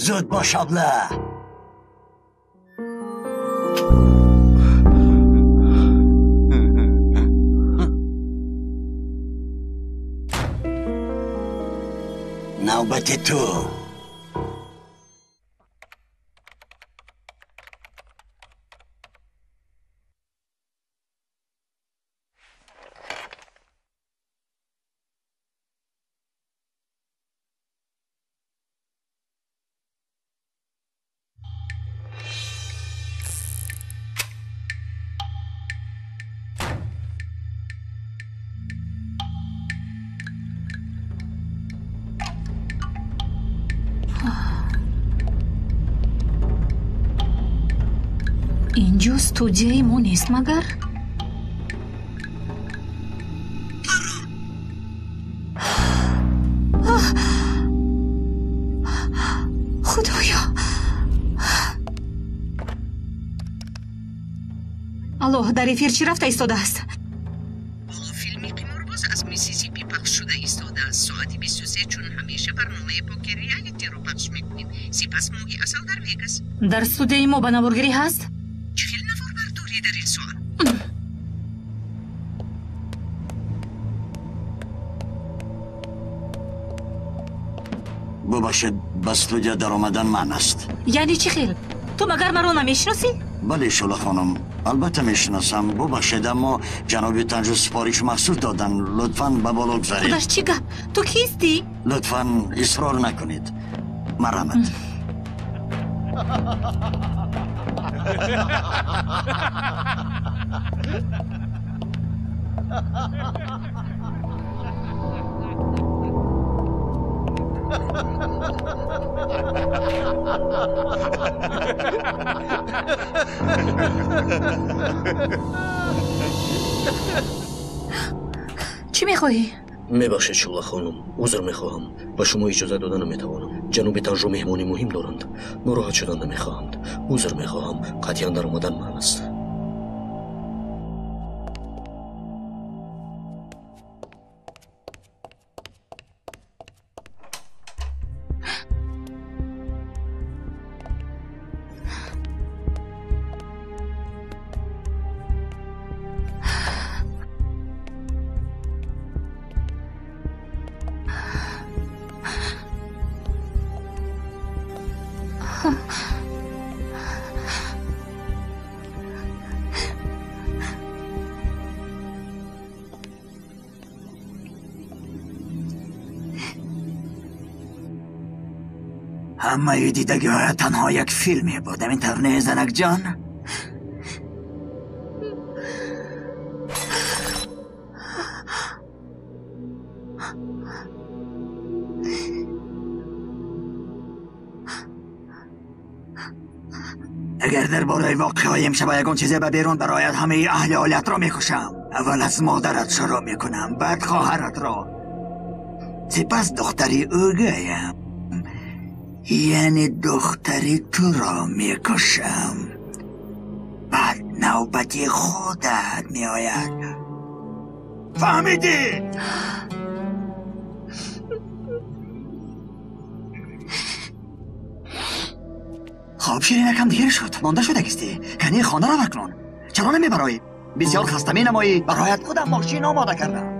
زود باش ابله. نوبت تو. اینجا استودیوی ما نیست مگر؟ خدایا. الو، در افیر چی رفته ایستاده است؟ فیلمی قمارباز از میسیسیپی پخش شده ایستاده است. ساعتی 23 چون همیشه برنامه پوکر ریالیتی رو پخش میکنیم. سپس موقع اصل در ویگاس. در استودیوی ما بنابرگری هست؟ چهل نفر برداری در این سوال. ببخشید به استودیو در آمدن من است. یعنی چی خیل؟ تو مگر مرا نمیشناسی؟ بله شوله خانم، البته میشناسم. ببخشید اما جناب تنجو سفارش مخصوص دادن. لطفاً به بالا بگذارید. خودش چی گپ؟ تو کیستی؟ لطفاً اصرار نکنید. مرحمت. چی میخواهی؟ میبخشید شوله خانم، عذر میخواهم. به شما اجازه دادن نمیتوانم. جناب تنجو مهمانی مهم دارند. ناراحت شدن نمیخواهند. عذر میخواهم. قطعا در آمدن من است. همه دیدگی های تنها یک فیلمی بود. همینطور نه زنک جان؟ اگر در باره واقع های امشب یکون چیزی به بیرون برایت همه اهل آلیت را میکشم. اول از مادرت شروع میکنم، بعد خواهرت را، سپس دختری اوگایم، یعنی دختری تو را میکشم. بعد نوبتی خودت میآید. فهمیدی؟ خب شیرین یکم دیر شد. مانده شده کستی. کنی خانه را بکنون. چرا نمیبرایی؟ بسیار خسته می نمایی. برایت خودم ماشین آماده کردم.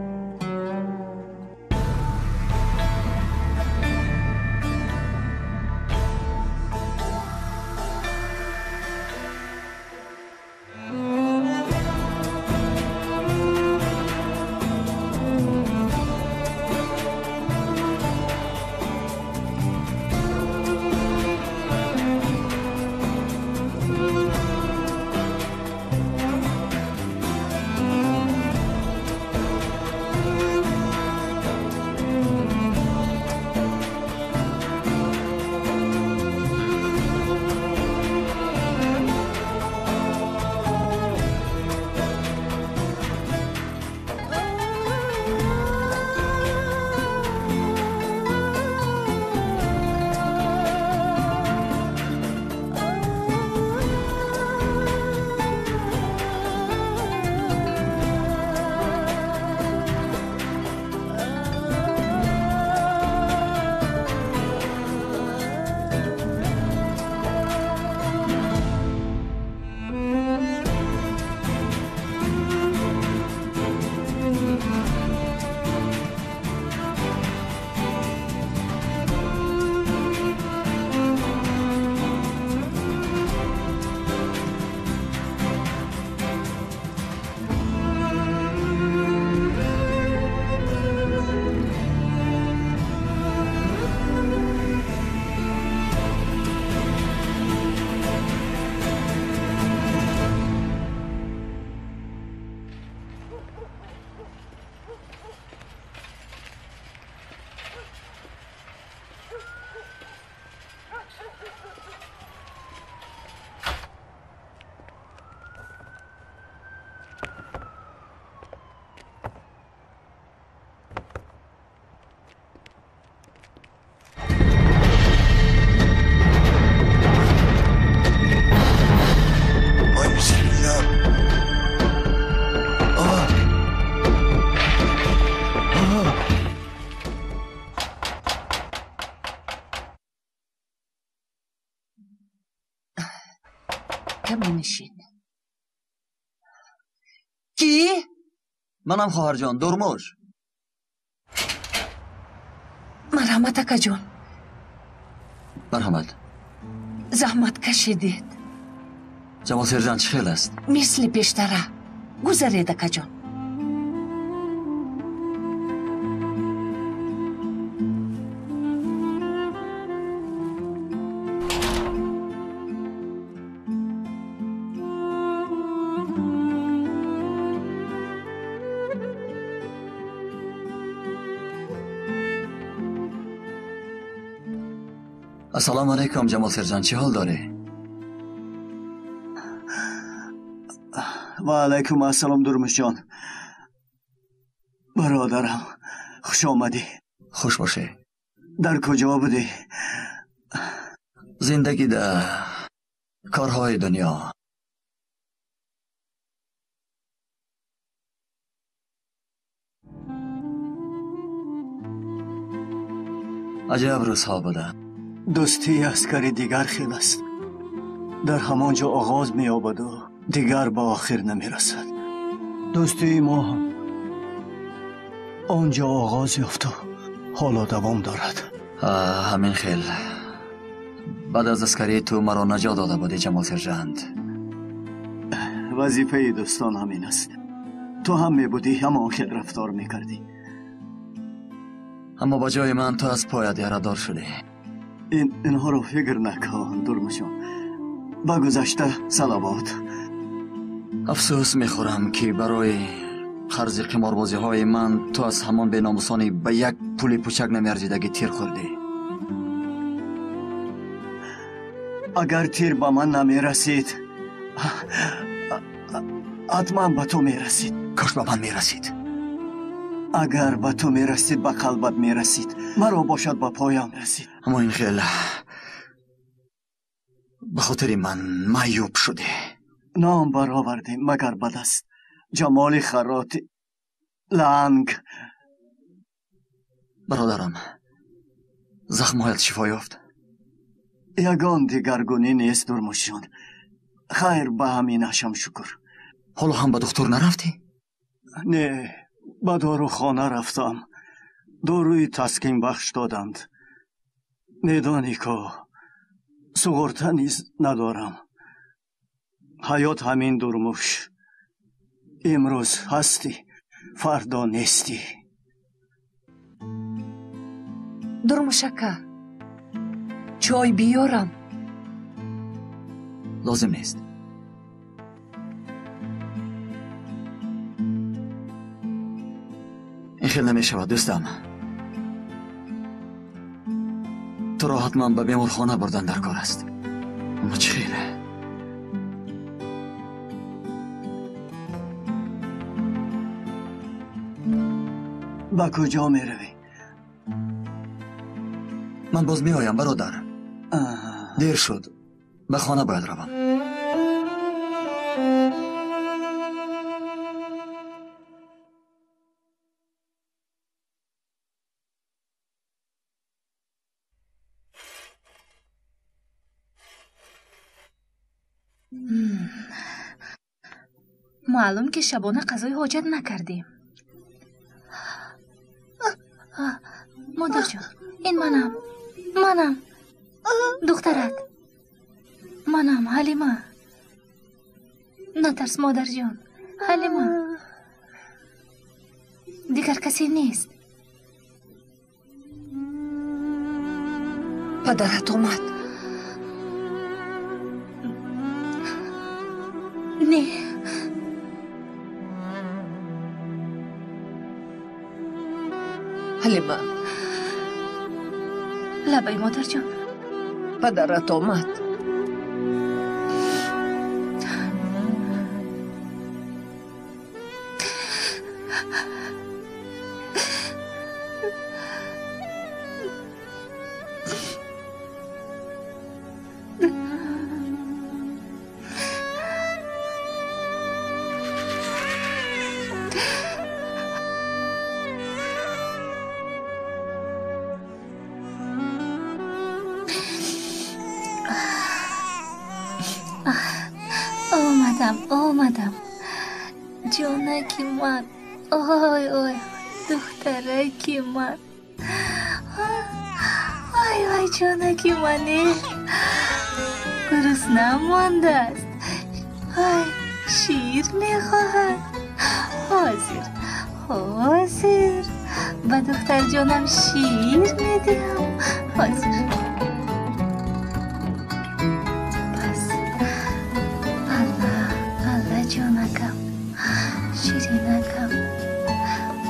کمی نشین. کی؟ منم خواهر جان درموش. مرحمت اکا جان. مرحمت. زحمت کشیدید. جمال سرجان چه خیل است؟ مثل پیشتره گذرید اکا جان. السلام علیکم جمال سرجان چه حال داره؟ و علیکم السلام درمش جان. برادرم خوش آمدی. خوش باشه. در کجا بودی؟ زندگی در کارهای دنیا. عجب روزها بوده. دوستی عسکری دیگر خیل است. در همانجا آغاز می یابد و دیگر به آخر نمی رسد. دوستی ما هم آنجا آغاز یافت و حالا دوام دارد. همین خیل. بعد از عسکری تو مرا نجات داده بودی جمال سرجانت. وظیفه دوستان همین است. تو هم می بودی همان خیل رفتار می کردی. اما با جای من تو از پایت یردار شدی. اینها رو فکر نکن درمشان. با گذشته صلوات. افسوس میخورم که برای خرج قماربازی های من تو از همان بیناموسانی به یک پول پوچک نمیارزیدگی تیر خوردی. اگر تیر با من نمیرسید حتما به تو میرسید. کاش به من میرسید. اگر به تو میرسید به قلبت میرسید. مرا باشد به پایم رسید. اما این خیلی به خاطر من معیوب شده. نام برآوردیم مگر بد است. جمال خرات لنگ. برادرم زخمهایت شفا یافت؟ یگان دیگرگونی نیست درمشان. خیر به همینشم شکر. حالا هم به دکتر نرفتی؟ نه به داروخانه رفتم. داروی تسکین بخش دادند. میدانی که سغرته نیز ندارم. حیات همین درموش. امروز هستی فردا نیستی. درموشکا چای بیارم؟ لازم نیست. این خیلی نمی شود دوستم. تو را حتما به بیمارخانه بردن در کار است. اما چه خیلی؟ با کجا می روی؟ من باز می آیم برادر. دیر شد. به خانه باید روم. معلوم که شبانه غذای حاجت نکردیم. مادر جان این منم دخترت منم حلیمه. نترس مادر جان. حلیمه دیگر کسی نیست. پدرت اومد؟ نه حلیمه لبای مادر جان. پدرت اومد؟ آمدم جانکی من آی آی دخترکی من آی آی جانکی منه گرسنه مانده است آی شیر میخواهد حاضر حاضر با دختر جانم شیر میدیم حاضر بس الله جانکم شیرینکم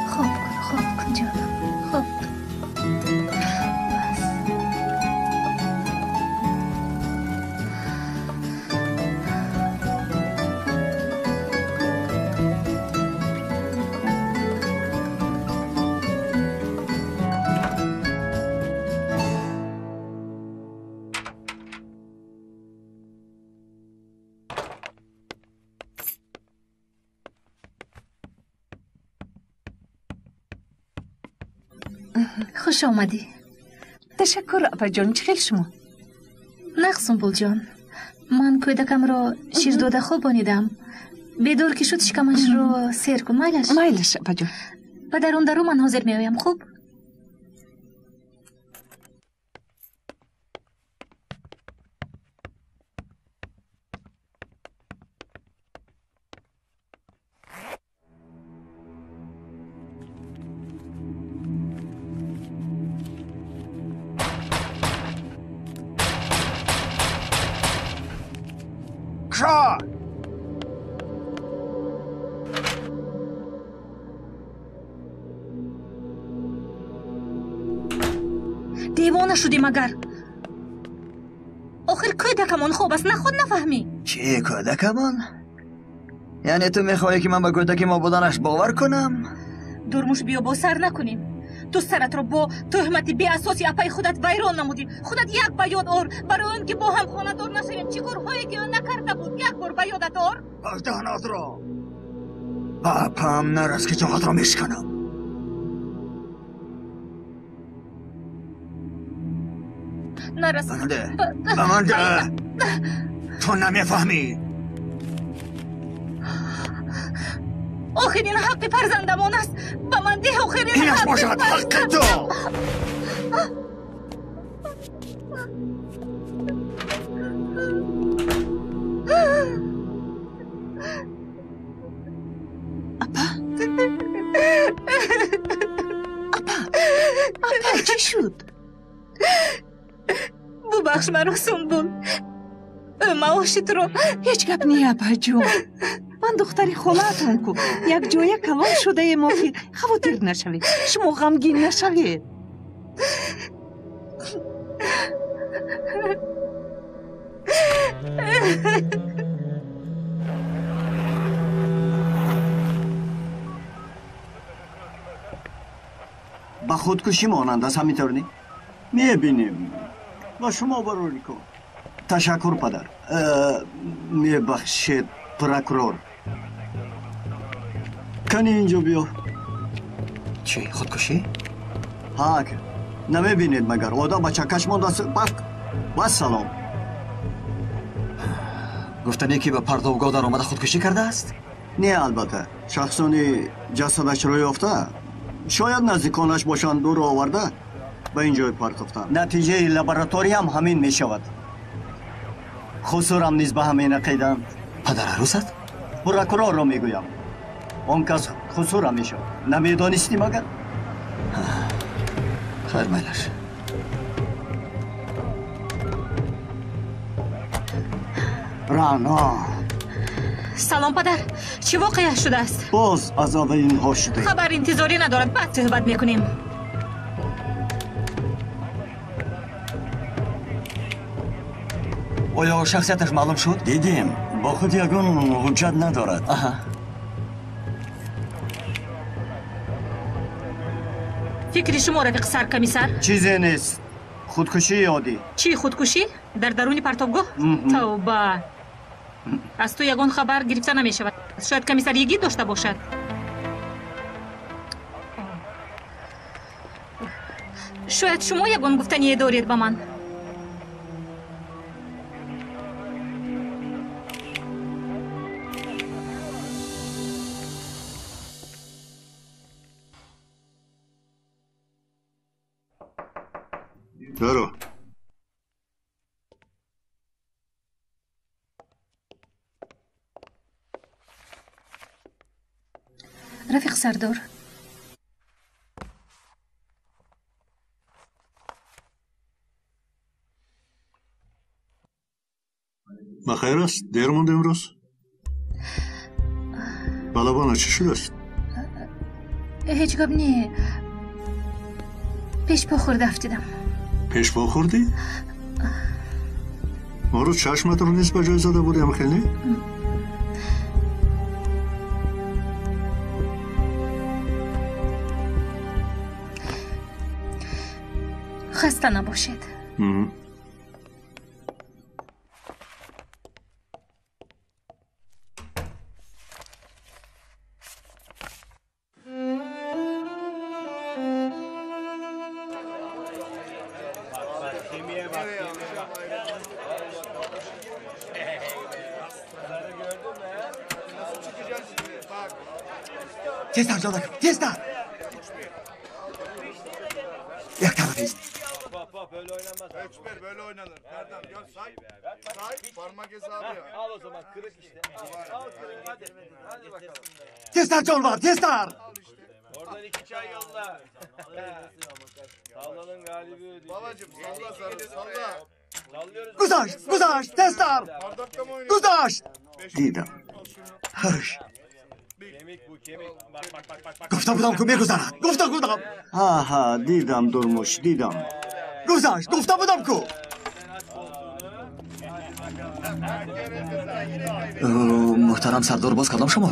خوب کن جانم خوب کن بس خوش آمدی. تشکر اپا جان. چه خیلی شما؟ نقصم بول جان من کودکم را شیر داده خوب بانیدم بدور که شد شکمش رو سیر کن مایلش اپا جان. و در اون درو من حاضر می آیم خوب شاد دیوانه شدی مگر آخر کودکمان خوب است نه خود نفهمی چی کودکمان؟ یعنی تو میخوایی که من به کودک ما بودنش باور کنم؟ درموش بیا با سر نکنیم تو سرت رو با تهمت بی اساسی اپای خودت ویران نمودی خودت یک به یاد آر برای اینکه با هم خانه دار نشویم چی کارهایی که نکرده بود یک بار به یادت آر باز دهنات را با پام نرس که جاغت را میشکنم نرس بمانده تو نمیفهمی آخرین حق فرزندمان است به من ده آخرین اینش باشد حق تو اپا چی شد؟ ببخش مرا سنبول معاشت رو هیچ گپ نی اپا جون. من دختری خالتم کو یک جای کلان شده ما که خواطر نشوید شما غمگین نشوید. با خودکشی مانند است همینطور نی؟ میبینیم با شما بروری کن. تشکر پدر. میبخشید پروکرور. کنی اینجا بیا. چی خودکشی؟ ها که نمیبینید مگر آدم با چکش مانده است. بس سلام. گفتنی که به پردوگاه در آمده خودکشی کرده است؟ نه البته شخصانی جسدش رو یافته شاید نزدیکانش باشند دور آورده به اینجا پرتافتند. نتیجه لابراتوری هم همین می شود. خسورم نیز به همین عقیدند. پدر عروست؟ پروکرور را میگویم آن کس خسورم می شود. نمیدانستی مگر؟ خیر میلش. رانا سلام پدر چی واقعه شده است؟ باز عذاب اینها شده. خبر انتظاری ندارد بعد صحبت میکنیم. آیا شخصیتش معلوم شد؟ دیدیم با خود یگان حجت ندارد. آها. فکر شما رفیق سرکمیسر؟ چیزی نیست. خودکشی عادی. چی خودکشی؟ در درون پرتابگاه؟ توبه. از تو یگان خبر گرفته نمی شود. شاید کمیسر یگی داشته باشد. شاید شما یگان گفتنی دارید به من. برو. رفیق سردار، بخیر است؟ دیر مونده امروز؟ بالابانا چی شده است؟ هیچ گپ نی. پیش پا خورده افتیدم. پیش پا خوردی؟ ما رو چشمت رو نیست بجای زده بودیم خیلی؟ خسته نباشید. تیزتر جاده کن، تیزتر. یک طرفیست. Böyle oynanmaz. Ekber böyle oynanır. Nereden? Gel say. Say. Parmak hesabı ya. Al o zaman kırık işte. Al kırık hadi. Hadi bakalım. تیزتر جان var, تیزتر. Oradan 2 çay yolla. Sallanın galibi ödeyecek. Babacım salla sarı salla. Sallıyoruz. گذاشت، گذاشت، تیزتر. Bardakta mı oynuyorsun? گذاشت. دیدم. هرش. Kemik bu kemik. Bak. گفته بودم که میگذرد. گفته بودم. آها دیدم درموش دیدم. گذاشت. گفته بودم که. محترم سردار باز کدام شما؟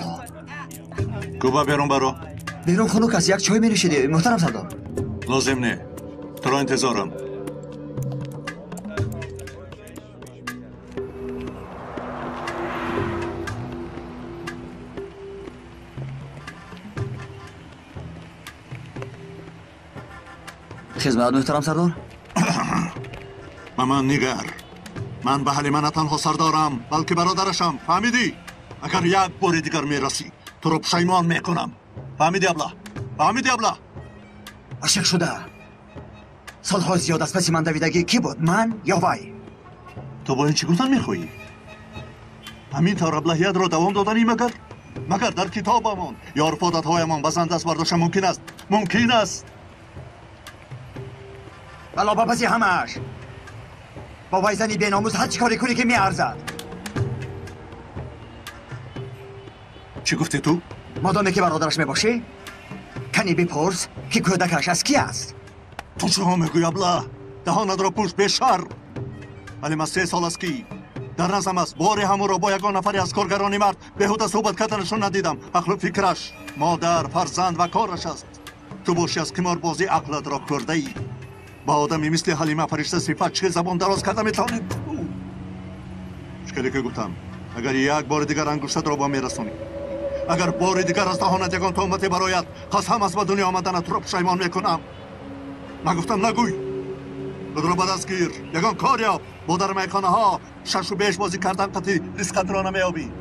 کوبا بیرون برو. بیرون خنک است. یک چای می نوشیدی محترم سردار؟ لازم نه. تو را انتظارم. خدمت محترم سردار. من نگر. من به حلیمه نه تنها سردارم بلکه برادرشم. فهمیدی؟ اگر یک بار دیگر میرسی تو رو پشیمان میکنم. فهمیدی ابله؟ فهمیدی ابله؟ عاشق شده. سالها زیاد از پس من دویدگی کی بود؟ من یا وی؟ تو با این چی گفتن میخوایی؟ همین طور ابلهیت رو دوام دادنی مگر در کتابمان یا عرفادت هایمان بزند است برداشتن ممکن است. ممکن است. بلا بابزی همش. با وی زنی بیناموز هر چی کاری کنی که میارزد. چی گفتی تو؟ مادامی که برادرش میباشی کنی بپرس که کودکش از کی است. تو چرا میگوی ابله؟ دهانت را پوش بشر. ولی من 3 سال است که در نظم است بار همون را با یگان نفری از کارگرانی مرد بهوده صحبت کردنشون ندیدم. عقل فکرش مادر فرزند و کارش است. تو باشی از قمار بازی عقلت را کرده ای. با آدمی مثل حلیمه فرشته صفت چه زبان دراز کرده میتونی؟ شکلی که گفتم اگر یک بار دیگر انگشتت را با میرسونی، اگر بار دیگر از دهانت یگان تهمتی برایت قسم از به دنیا آمدنت را پشیمان میکنم. من گفتم نگوی. خود را به دست گیر. یگان کار یاب. با در میخانه ها 6 و بیش بازی کردن قطعی ریسکت را نمیابی.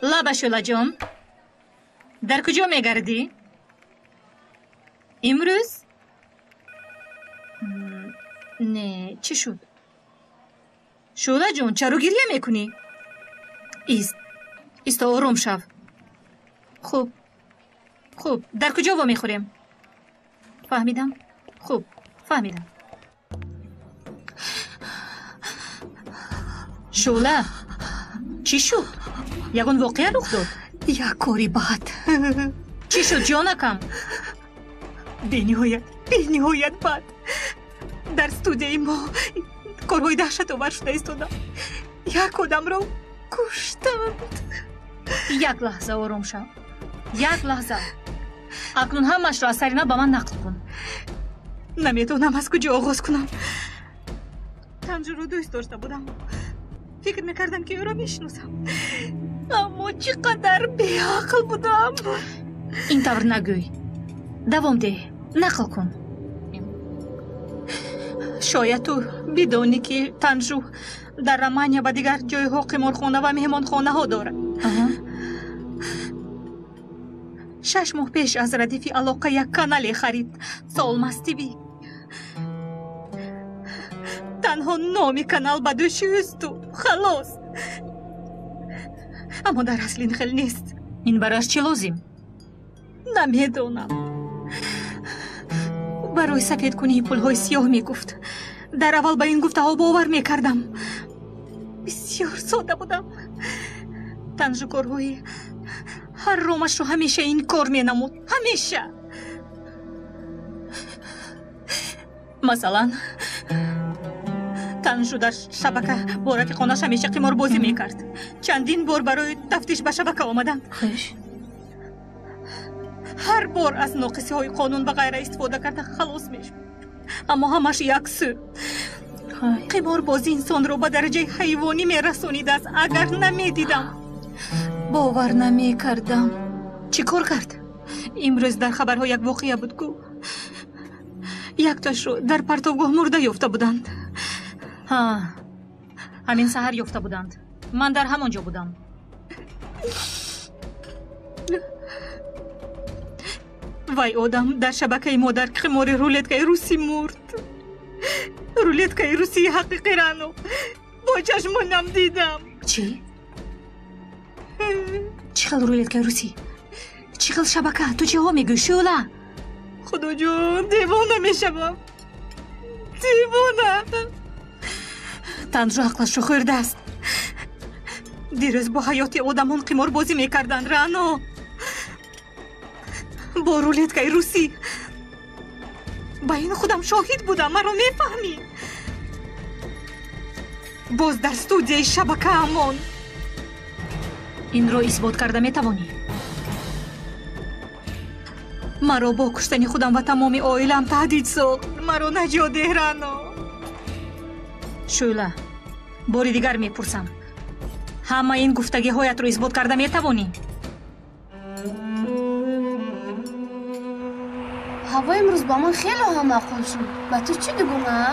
لابشولا جان، در کجا میگردی؟ امروز؟ نه چی شد؟ شولا جان چرا گریه میکنی؟ ایست آروم شو. خوب در کجا وا میخوریم؟ فهمیدم؟ خوب فهمیدم. شولا چی شد؟ یگان واقعا رخ داد؟ یک کاری بد. چی شد جانکم؟ بینهایت بد. در استودیوی ما کارهای دهشت آور شده ایستادم. یک آدم را کشتند. یک لحظه آروم شو. یک لحظه. اکنون همش را از سرینا با من نقل کن. نمیتونم از کجا آغاز کنم. تنجر رو دوست داشته بودم. فکر میکردم که او را میشناسم، اما چقدر بیعقل بودم. این طور نگوی. دوام ده. نقل کن. شاید تو بدونی که تنجو در رمانیا و دیگر جایها قمارخانه و مهمانخانه ها دارد. 6 ماه پیش از ردیف علاقه یک کانال خرید. سالماس تیوی. تنها نام کانال به دوش است و خلاص. اما در اصل این خیلی نیست. این براش چی لازم؟ نمیدونم. برای سفید کنی پولهای سیاه میگفت. در اول به این گفته ها باور میکردم. بسیار ساده بودم. تنجو کارهای هر رومش رو همیشه این کار مینمود. همیشه. مثلا تنجو در شبکه با رفیقانش همیشه قمار بازی میکرد. چندین بار برای تفتیش به شبکه آمدند. خیش هر بار از ناقصی های قانون و غیره استفاده کرده خلاص میشد. اما همش یک سو. قمار بازی انسان رو به درجه حیوانی میرسونیده است. اگر نمیدیدم باور نمیکردم. چی کار کرد؟ امروز در خبرها یک واقعه بود گو یک تاش رو در پرتوگاه مرده یافته بودند. ها همین سحر یافته بودند. من در همانجا بودم. وای آدم در شبکه ما در قمار رولتکای روسی مرد. رولتکای روسی حقیقی رانو با چشمانم دیدم. چی؟ چی خیل رولتکای روسی؟ چی خیل شبکه؟ تو چی ها میگوی شولا؟ خدا جان دیوانه میشم. دیوانه. تنجو عقلش رو خورده است. دیروز با حیات آدمان قمار بازی میکردند رانو. با رولتکای روسی. با این خودم شاهد بودم. من رو میفهمی. باز در استودیوی شبکه امان. این رو اثبات کرده میتوانی؟ مرا با کشتن خودم و تمام عائله‌ام تهدید ساخت. مرا نجات ده رانو. شولا باری دیگر میپرسم. همه این گفتگی هایت رو اثبات کرده میتوانی؟ هوا امروز با من خیلی هم معقول شد. با تو چی دگونه؟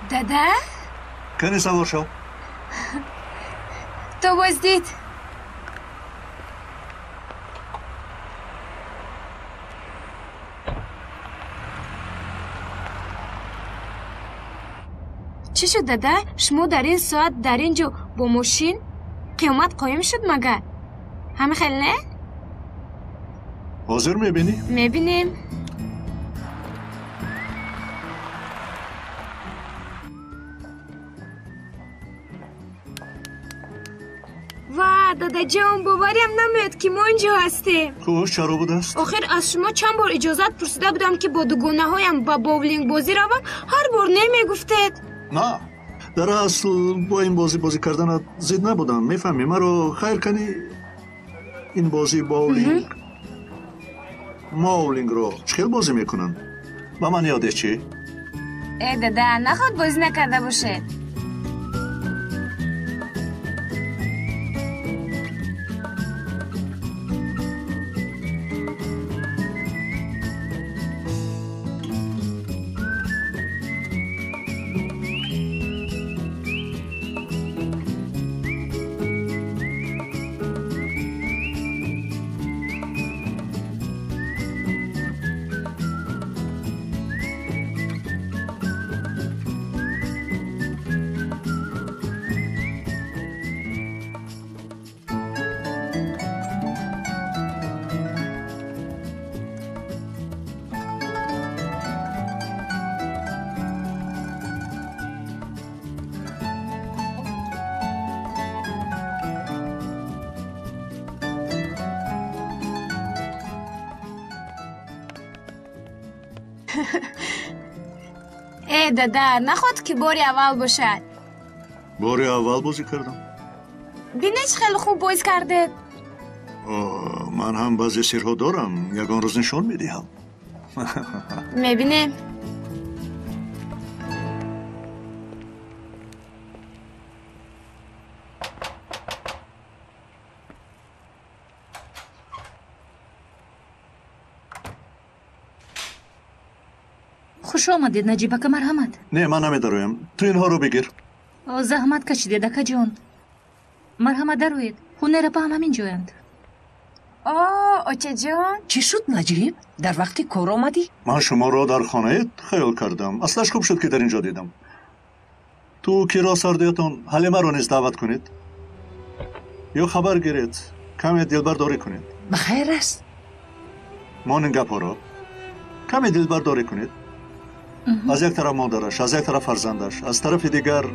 دادا؟ کنی سوار شو. تو بازدید. چی شد دادا؟ شما در این ساعت در اینجا با ماشین قیامت قایم شد مگر؟ همه خیلی نه؟ حاضر میبینی؟ میبینیم. و دادا جان باوریم نمیاد که ما اینجا هستیم. خوش چرا بود است؟ آخر از شما چند بار اجازت پرسیده بودم که با دوگانه هایم با باولینگ بازی روم. هر بار نمیگفتید. نه در اصل با این بازی کردن زید نبودم. میفهمی مرا خیر کنی این بازی باولینگ ماولینگ رو چخیل بازی میکنن؟ با من یاده چی؟ ای دادا نخواد بازی نکرده باشه. ای دادا نخواد که باری اول باشد. باری اول بازی کردم. بینه چه خیلی خوب بازی کرده. من هم بعضی سرها دارم. یگان روز نشون میدیم. میبینیم. خوش آمدید نجیبک مرحمت. نه من نمیدارویم. تو اینها رو بگیر. زحمت کشیدید اکا جون. مرحمت داروید. خونه را با هم همین جویند. آچه جان چی شد نجیب؟ در وقتی کار آمدی؟ من شما را در خانه خیال کردم. اصلش خوب شد که در اینجا دیدم. تو کیرا سردیتون حلیمه رو نیز دعوت کنید. یا خبر گیرید. کمی دلبرداری کنید. بخیر است. مانین گپا را کمی دلبرداری کنید. از یک طرف مادرش، از یک طرف فرزندش، از طرف دیگر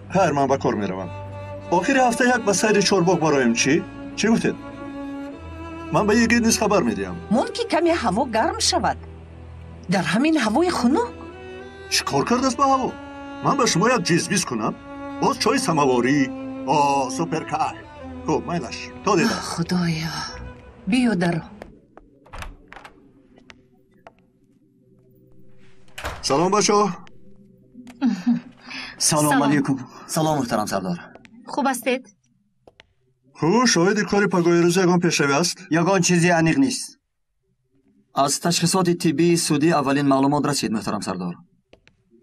هر من به کار میروم. آخر هفته یک به سیر چارباغ برایم چی گفتید؟ من به یگید نیز خبر میدیم. ممکن کمی هوا گرم شود. در همین هوای خنک چی کار کرده است به هوا؟ من به شما یک جیزبیز کنم؟ باز چای سماواری؟ سوپر کای. خب میلش تا دیدم. خدایا بیا درو. سلام بچه. سلام علیکم. سلام محترم سردار. خوب استید؟ خب شاید کاری پگاه روز یگان پیشروی است؟ یگان چیزی عمیق نیست. از تشخیصات طبی سودی اولین معلومات رسید محترم سردار.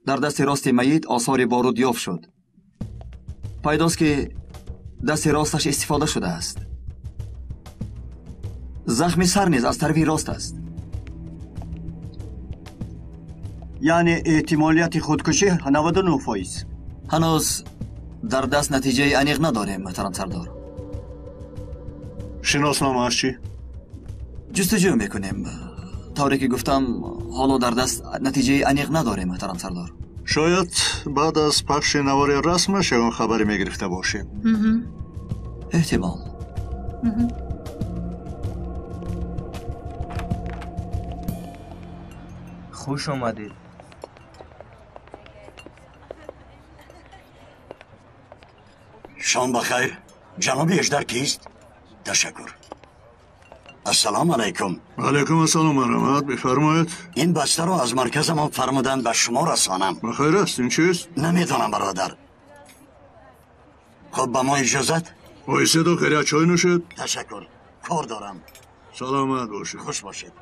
در دست راست میت آثار بارود یافت شد. پیداست که دست راستش استفاده شده است. زخم سر نیز از طرف راست است. یعنی احتمالیت خودکشی 99%. هنوز در دست نتیجه عمیق نداریم محترم سردار. شناسنامه چی؟ جستجو میکنیم. طوری که گفتم حالا در دست نتیجه عمیق نداریم محترم سردار. شاید بعد از پخش نوار رسمش یگان خبری میگرفته باشیم. احتمال. خوش آمدید. شام بخیر. جناب اژدر کیست؟ تشکر. السلام علیکم. علیکم السلام مرحمت. بفرمایید. این بسته رو از مرکز ما فرمودن به شما رسانم. بخیر است. این چیست؟ نمیدونم برادر. خب به ما اجازت؟ وایسید و خیلی چای نوشید. تشکر. کار دارم. سلامت باشید. خوش باشید.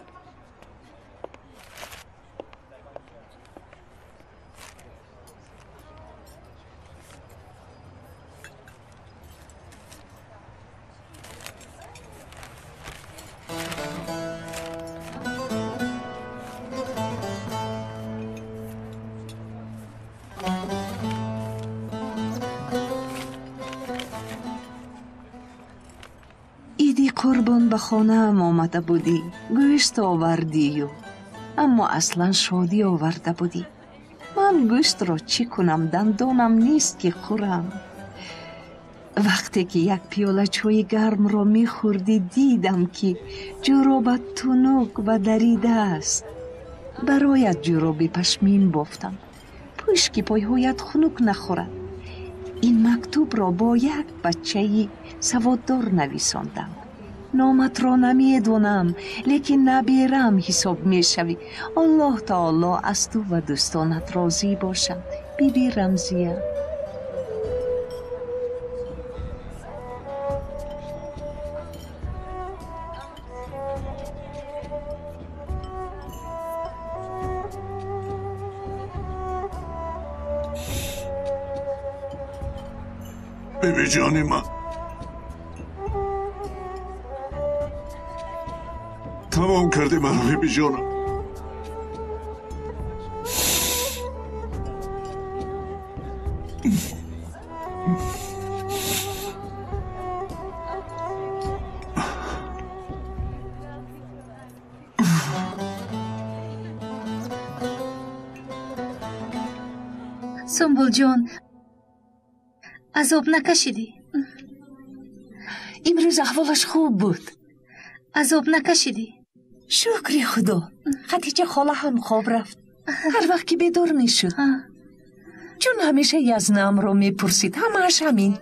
قربان به خانه هم آمده بودی، گوشت آوردی اما اصلا شادی آورده بودی. من گوشت را چی کنم؟ دندانم نیست که خورم. وقتی که یک پیاله چای گرم را میخوردی دیدم که جورابت تنک و دریده است. برایت جوراب پشمین بافتم پوش که پایهایت خنک نخورد. این مکتوب را با یک بچه سواددار نویساندم. نامت را نمیدونم لیکن نبیرم حساب میشوی. الله تعالی از تو و دوستانت راضی باشم. بیبی رمزیه. بیبی جانی من تمام کردی من بیبی جانم. سنبل جان عذاب نکشیدی؟ امروز احوالش خوب بود. عذاب نکشیدی؟ شکر خدا. خدیجه خاله هم خواب رفت. هر وقت که بیدار می شد چون همیشه یزنم رو می پرسید. همهش همین.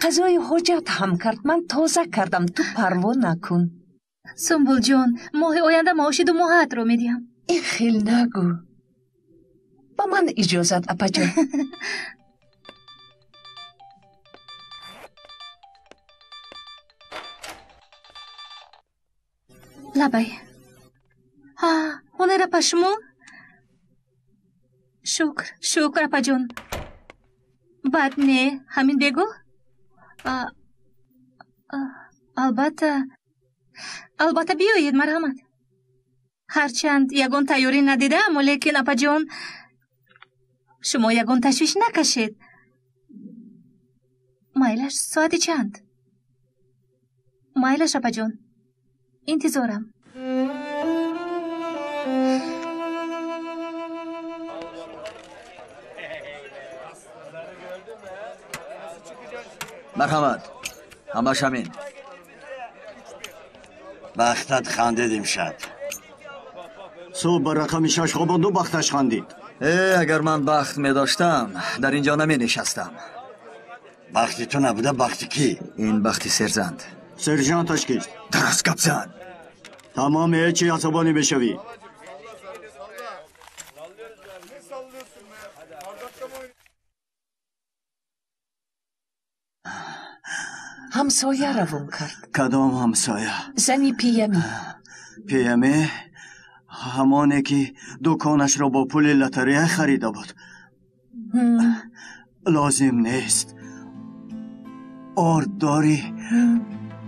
قضای حاجت هم کرد. من تازه کردم. تو پروا نکن. سنبل جان ماه آینده معاش 2 ماهت رو میدیم. این خیل نگو. با من اجازت اپا جان. لبای ها هنر اپا شما شکر اپا جون بعد نه همین بگو البته بیایید مرحمت هرچند یگان تیاری ندیدم لیکن اپا جون شما یگان تشویش نکشید مایلش ساعت چند مایلش اپا جون انتظارم مرحمت همش همین بختت خندید امشب صبح به رقم 6 خواباند و بختش خندید. اگر من بخت می داشتم در اینجا نمی نشستم. بختی تو نبوده بختی کی؟ این بختی سرجند. سرجانتش کیست؟ درست گپ زن. تمام هیچی عصبانی بشوی. همسایه روون کرد. کدام همسایه؟ زنی پیمی. پیمی؟ همانه که دکانش را با پول لاتاری خریده بود. لازم نیست. آرد داری؟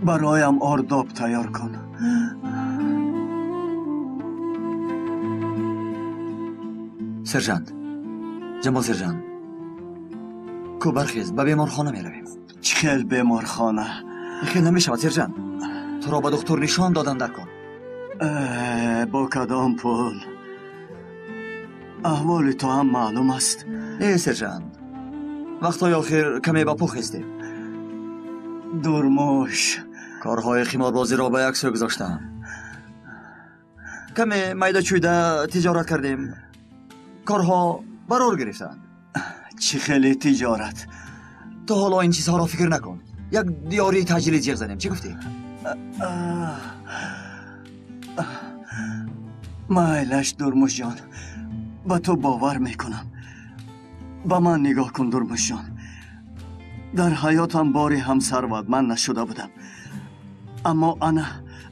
برایم آرداب تیار کن. سرجند جمال سرجند کو برخیز به بیمارخانه می رویم. چخیل بیمارخانه؟ خیلی نمی شود سرجند. تو را به دکتر نشان دادن در کن. با کدام پول؟ احوال تو هم معلوم است. سرجند وقتای آخر کمی با پو خستیم. درموش کارهای خماربازی را به یک سو گذاشتم. کمی میده چویده تجارت کردیم. کارها برار گرفتند. چی خیلی تجارت؟ تو حالا این چیزها را فکر نکن. یک دیاری تجلیل جیغ زنیم. چی گفتی؟ مایلش درموش جان با تو باور میکنم. با من نگاه کن درموش جان. در حیاتم باری همسروادمند نشده بودم، اما انا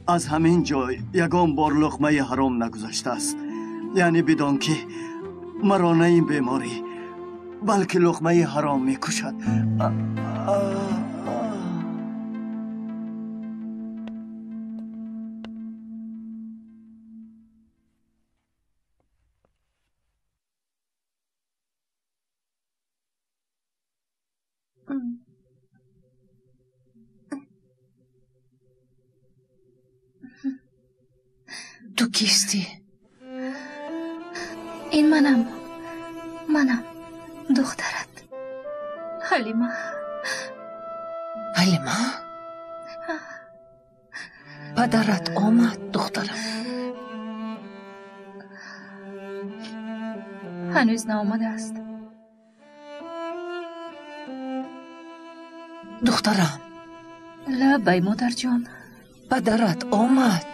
از همین جای یگان بار لقمه حرام نگذاشته است. یعنی بدان که مرا نه این بیماری بلکه لقمه حرام میکشد. تو کیستی؟ این منم دخترت حلیمه. پدرت آمد دخترم؟ هنوز نآمده است. دخترم لبای مادر جان. پدرت آمد.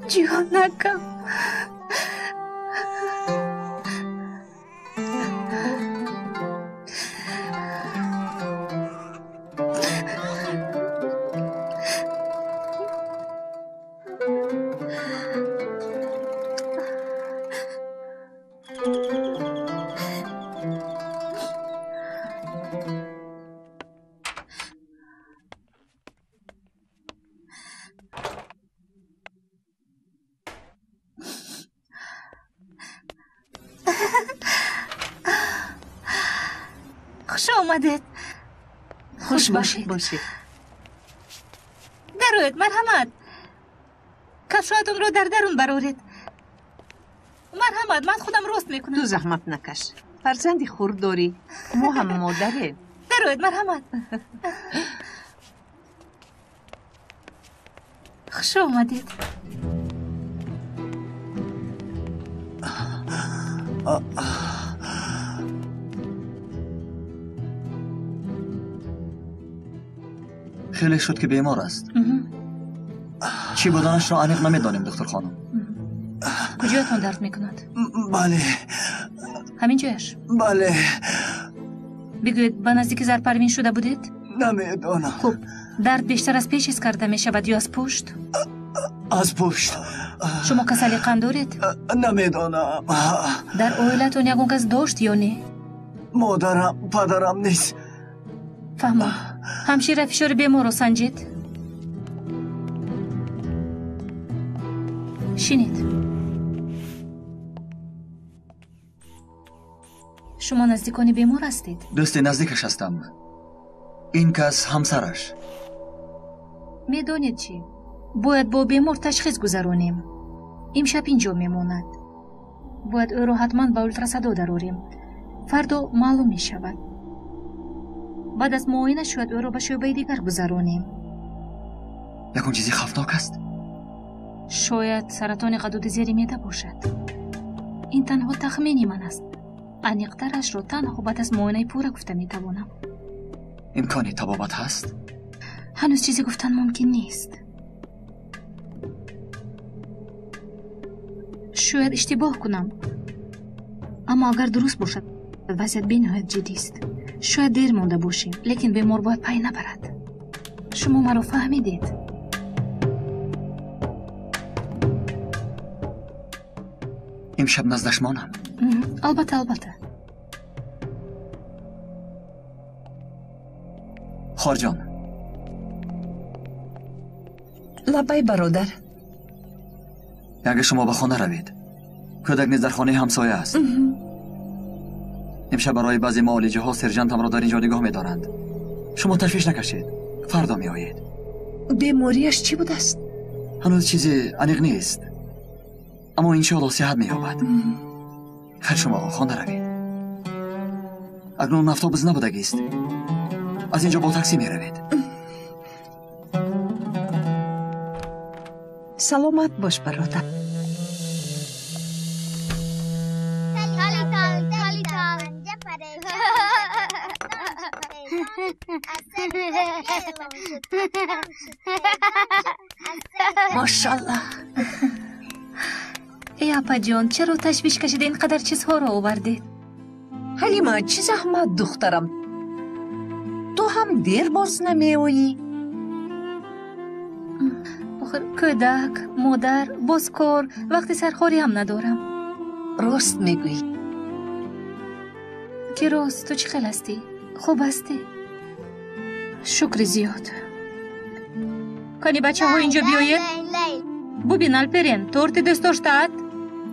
جانکم خوش آمدید. خوش باشید. درود مرحمت. کفشاتون رو در درون برارید. مرحمت من خودم راست میکنم. تو زحمت نکش. فرزندی خور داری. ما هم مادره. درود مرحمت. خوش آمدید. خیلی شد که بیمار است. چی بودنش را عمیق نمیدانیم دکتر خانم. کجایتان درد میکند؟ بله. همین جایش؟ بله. بگوید به نزدیک زر پروین شده بودید؟ نمیدانم. خب درد بیشتر از پیش حس کرده می شود یا از پشت؟ از پشت. شما کسلی قند دارید؟ نمیدانم. در عائلتون یگون کس داشت یا نه؟ مادرم پدرم نیست. فهمم. همشیره فشار بیمار رو سنجید؟ شنید شما نزدیکانی بیمار هستید؟ دوست نزدیکش هستم. این کس همسرش. میدونید چی؟ باید با بیمار تشخیص گذارونیم. امشب اینجا میموند. باید او رو حتما با اولتراسادو دراریم. فردا معلوم می شود. بعد از معاینه شاید او رو به شعبه دیگر گذارونیم. یکون چیزی خفتناک است؟ شاید سرطان غدود زیر معده باشد. این تنها تخمینی من است. عمیق‌ترش رو تنها بعد از معاینه پورا گفته میتوانم. امکانی طبابت هست؟ هنوز چیزی گفتن ممکن نیست. شاید اشتباه کنم، اما اگر درست باشد وضعیت بی‌نهایت جدی است. شاید دیر مانده باشیم، لیکن بیمار باید پای نبرد. شما مرا فهمیدید؟ امشب نزدش مانم. البته. خارجان. لبای برادر. اگه شما به خانه روید، کودک نیز در خانه همسایه است. امشب برای بعضی معالجه ها سرجنتم را در اینجا نگاه می دارند. شما تشویش نکشید، فردا می آیید. بیماریش چی بود است؟ هنوز چیزی عمیق نیست، اما انشاءالله صحت می یابد. خیر شما خانه روید. اکنون افطابز نبودگی است. از اینجا با تاکسی می روید. سلامت باش برادر. ماشاءالله. ای اپا جان، چرا تشویش کشیده اینقدر چیزها را آوردید؟ حلیمه چی زحمت دخترم، تو هم دیر باز نمی آیی؟ کودک، مادر، بازکار، وقتی سرخوری هم ندارم. راست میگویی. که راست؟ تو چی خیل هستی؟ خوب هستی؟ شکر زیاد. کنی بچه ها اینجا بیاید؟ ببین الپرین، تورت دوست داشتد؟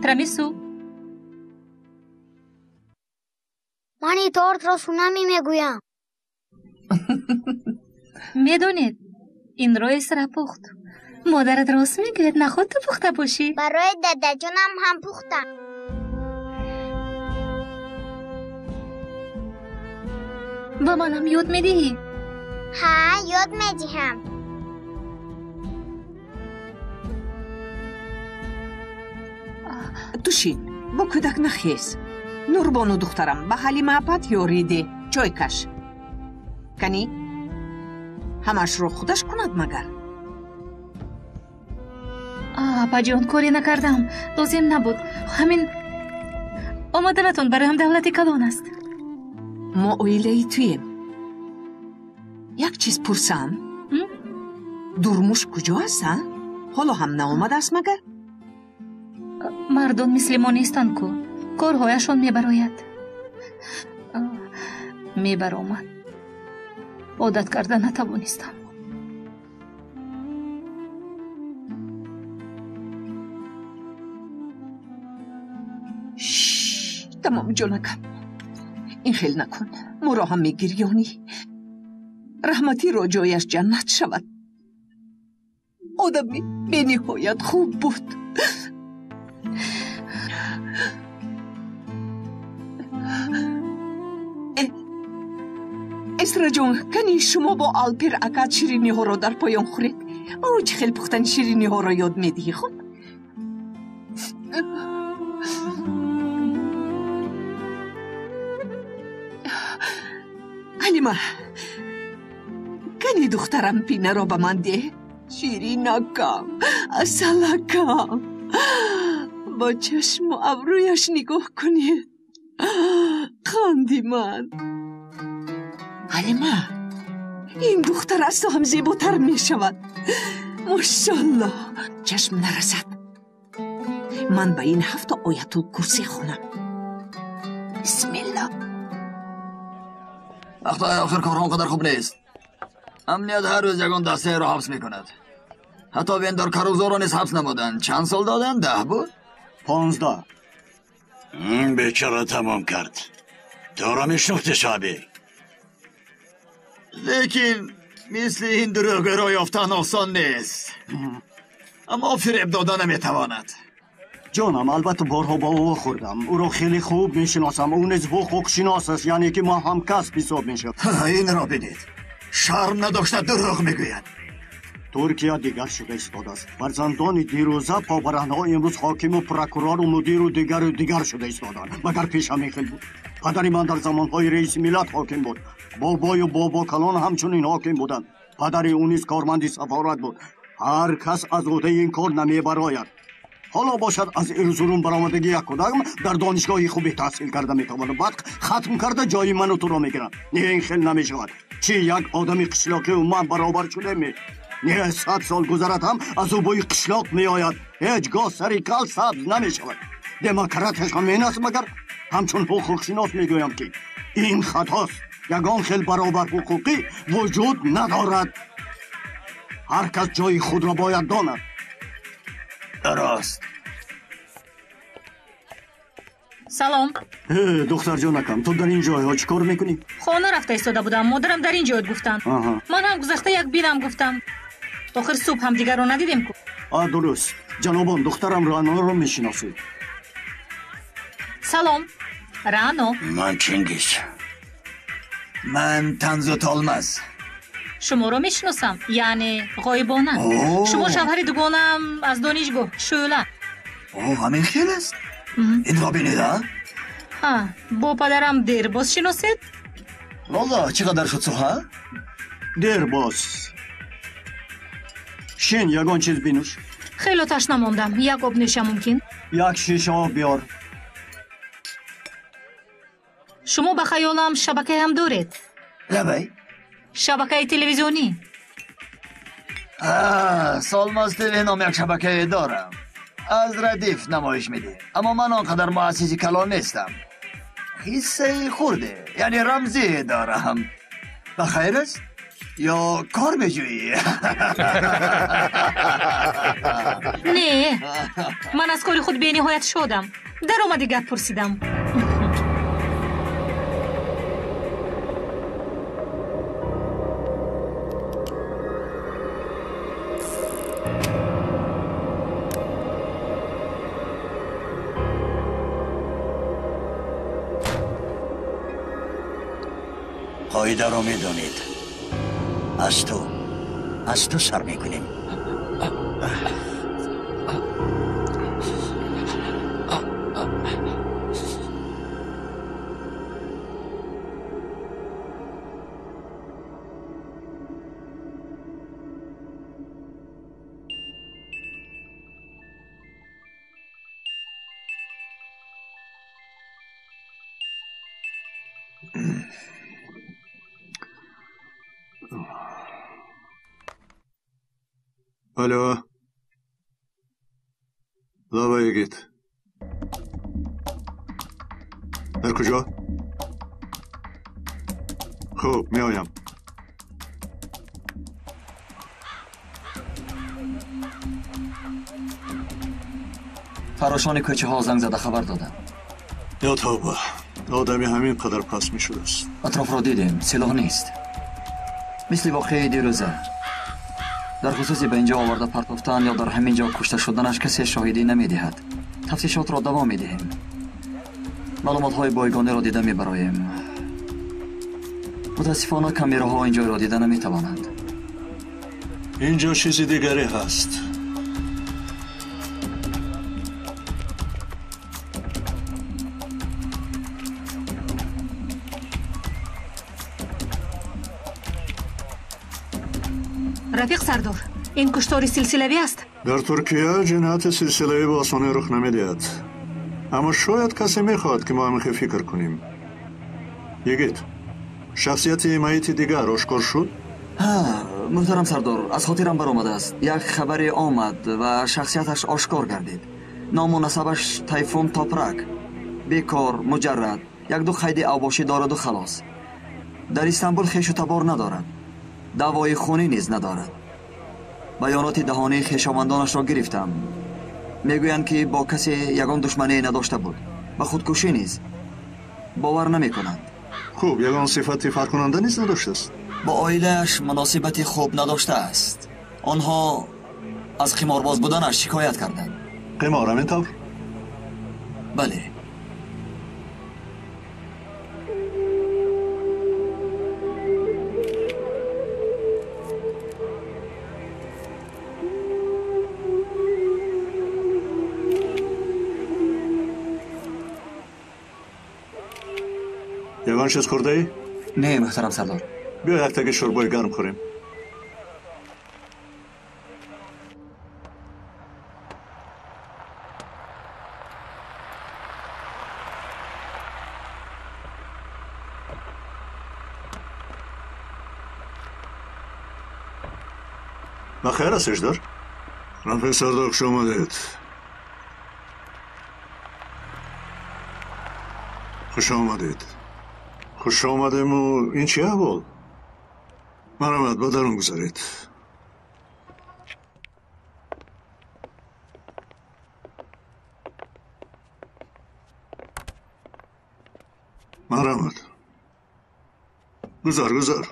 ترمیسو؟ من این تورت را سونامی میگویم. میدونید این روی سر پخت. مادرت راست میگوید نخود تو پخته باشی؟ برای دادا جانم هم پختم. با منم یاد میدهی؟ ها یاد میدهم. توشین با کودک نخیز. نوربانو دخترم به حلیمه اپت یاریده. چای کش کنی همش رو خودش کند مگر؟ اپا جان کاری نکردم، لازم نبود. همین آمدنتون برای هم دولتی کلان است. ما اویله تویم. یک چیز پرسم، دورموش کجا هستن؟ حالا هم نامد است مگر؟ مردم مثل ما نیستن که کارهایشون میبراید. میبرامد عادت کرده نتوانستم. تمام جانکم این خیل نکن. ما را هم میگریانی. رحمتی را جایش جنت شود. آدمی به نهایت خوب بود. اسرا جان کنی شما با آلپر اکد شیرینی ها را در پایان خورید؟ او چه خیلی پختن شیرینی ها را یاد میدهی. خب حلیمه کنی دخترم پینه را به من ده. شیرینکم، اصلکم، با چشم و ابرویش نگاه کنید. خاندی من. حلیمه این دختر از تو هم زیباتر می شود. ماشاءالله. چشم نرسد. من به این 7 آیت الکرسی خونم. بسم الله. وقتا آخر کار اونقدر خوب نیست. امنیت هر روز یگان دسته را حبس میکند. حتی ویندار کاروزو را نیز حبس نمودن. چند سال دادن؟ 10 بود؟ 15. بیچاره تمام کرد. تو را میشناختی شعبی. لیکن مثل این دروغ را یافتن آسان نیست. اما فریب دادن نمیتواند. جانم البته بارها با او خوردم. او را خیلی خوب میشناسم. او نیز حقوق شناس است، یعنی که ما هم کسب حساب میشد. این را بدید. شرم نداشته دروغ میگوید. ترکیه دیگر شده ایستاده است. فرزندان دیروزه پابرهنها امروز حاکم و پروکورور و مدیر و دیگر شده ایستادند. مگر پیش همین خیل بود. پدری من در زمانهای رئیس ملت حاکم بود. بابای و بابا کلان همچنین حاکم بودند. پدری او نیز کارمند سفارت بود. هر کس از عهده این کار نمیبراید. حالا باشد از ارزورم برآمدگی یک کودکم در دانشگاهی خوبی تحصیل کرده میتواند، بعد ختم کرده جای من و تو را میگیرند. نه این خیل نمیشود. چی یک آدمی قشلاقی و من برابر شده می؟ نه 100 سال گذرد هم از او بوی قشلاق می آید. هیچگاه سری کل سبز نمی شود. دموکراتش هم این است، مگر همچون حقوق شناس می گویم که این خطاست. یگان خیل برابر حقوقی وجود ندارد. هر کس جای خود را باید داند. درست. سلام. دختر جانکم، تو در این جایها چی کار میکنی؟ خانه رفته ایستاده بودم. مادرم در این جایت گفتن. من هم گذشته یک بینم گفتم. آخر صبح هم دیگر رو ندیدیم. درست. جنابان دخترم رانا رو میشناسید؟ سلام. رانو. من چنگیز. من تنزو تالمز. شما رو میشناسم، یعنی غایبانه. شما شوهر دوگانم از دانشگاه شعله. همین خیل است. این را بینیده؟ ها، با پدرم دیرباز شناسید؟ والله چقدر شد سوها؟ دیرباز. شین یگان چیز بینوش. خیلی تشنه ماندم. یک آب نوشم ممکن؟ یک شیشه آب بیار. شما به خیالم شبکه هم دارید؟ لبای؟ شبکه تلویزیونی. سالماز تیوی نام یک شبکه دارم. از ردیف نمایش میده. اما من آنقدر مؤسسی کلان نیستم. حصه خورده، یعنی رمزی دارم. بخیر است؟ یا کار بجویی؟ نه، من از کار خود به نهایت شدم. در اومده گپ پرسیدم. قاعده رو میدونید. از تو سر میکنیم. الو لابایگید در کجا؟ خوب میایم. فراشان کوچه ها زنگ زده خبر دادن. یا توبه، آدمی همین قدر پس می شده است. اطراف را دیدیم، سلاح نیست. مثل واقعی دیروزه. در خصوصی به اینجا آورده پرتافتن یا در همین جا کشته شدنش کسی شاهدی نمیدهد. تفتیشات را دوام میدهیم. معلومات های بایگانی را دیده میبراییم. متاسفانه کامیراها اینجا را دیده نمیتوانند. اینجا چیزی دیگری هست. рафиқ сардор ин куштори силсилавӣ аст дар туркия ҷинояти силсилавӣ ба осонӣ рух намедиҳад аммо шояд касе мехоҳад ки мо ҳамихе фикр кунем йигит шахсияти маити дигар ошкор шуд муҳтарам сардор аз хотирам баромадааст як хабаре омад ва шахсияташ ошкор гардид ному насабаш тайфун топрак бекор муҷаррад як-ду қайди авбошӣ дораду халос дар Истанбул хешу табор надорад давои хунӣ низ надорад баёноти даҳонии хешовандонашро гирифтам мегӯянд ки бо касе ягон душмание надошта буд ба худкушӣ низ бовар намекунанд хуб ягон сифати фарқкунанда низ надоштааст با oilash munosabati خوب نداشته است. آنها از قمارباز بودنش شکایت کردند. قمار همینطور؟ بله. یگان چیز کرده ای؟ نه محترم سردار. بیا یک تک شوربای گرم خوریم. بخیر هستش دار؟ رفیق سردار خوش آمدید. خوش آمدید. خوش آمدیم و این چیه احوال؟ مرحمت با درون گذارید. مرحمت. گذار.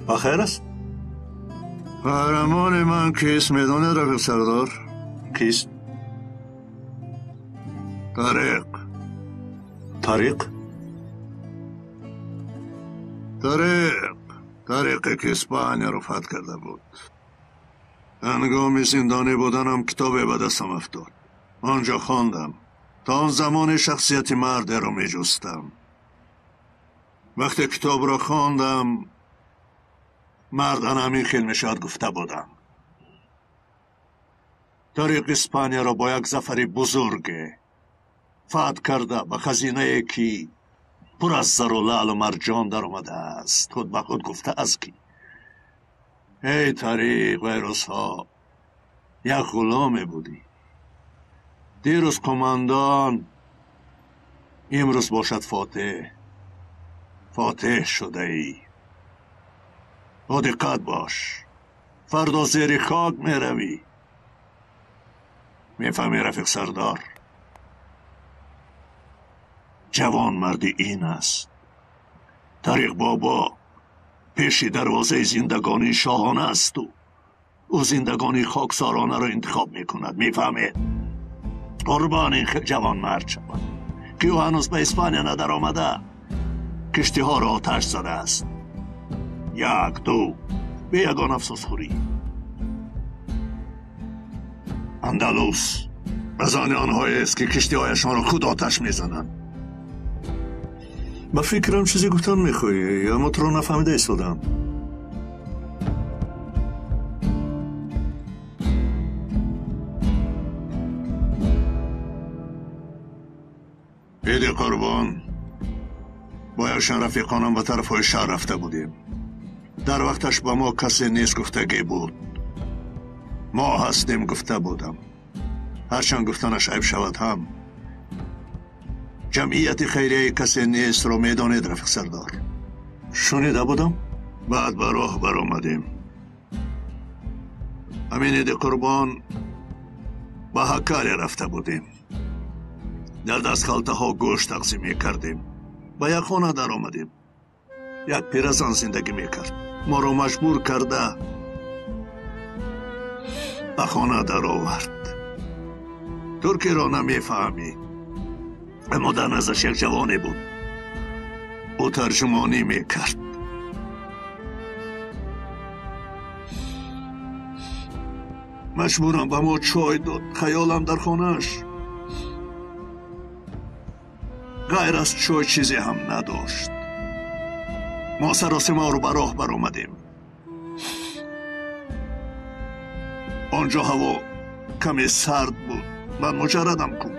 بخیر است؟ قهرمان من کیست میدونه رفیق سردار؟ کیست؟ طریق که اسپانیا رو فتح کرده بود. هنگام زندانی بودنم کتاب به دستم افتاد. آنجا خواندم. تا آن زمان شخصیت مرد رو می جستم. وقتی کتاب را خواندم مرد همین خیلی شاید گفته بودم. طریق اسپانیا را با یک ظفر بزرگ فتح کرده به خزینه که پر از زر و لعل و مرجان در آمده است. خود به خود گفته است که ای طریق ویروس ها یک غلام بودی. دیروز کماندان امروز باشد فاتح شده ای. با دقت باش. فردا زیر خاک می روی. می فهمی رفیق سردار؟ جوان مردی این است. طریق بابا پیش دروازه زندگانی شاهانه است او زندگانی خاکسارانه را انتخاب می کند. می فهمید؟ قربان این جوان مرد شود که او هنوز به اسپانیا ندر آمده. کشتی ها را آتش زده است. یک دو به یگان افسوس خوری. اندلوس از آنهایی است که کشتی هایشان را خود آتش میزنند. با فکرم چیزی گفتن میخوایی اما تو رو نفهمیده ایستادم. عید قربان با یکشان رفیقانم به طرف های شهر رفته بودیم. در وقتش با ما کسی نیست گفتگی بود. ما هستیم گفته بودم. هرچند گفتنش عیب شود هم جمعیت خیریه کسی نیست رو میدانید رفیق سردار. شنیده بودم. بعد به راه برآمدیم. همین عید قربان به حکاری رفته بودیم. در دست خالته ها گوشت تقسیم میکردیم. به یک خانه در آمدیم. یک پیرزن زندگی میکرد. ما رو مجبور کرده به خانه در آورد. ترکی را نمیفهمی اما در نزدش یک جوانی بود. او ترجمانی میکرد. مجبورم به ما چای داد. خیالم در خانهش غیر از چای چیزی هم نداشت. ما سراسیما رو به راه بر آمدیم. آنجا هوا کمی سرد بود. من مجردم کن.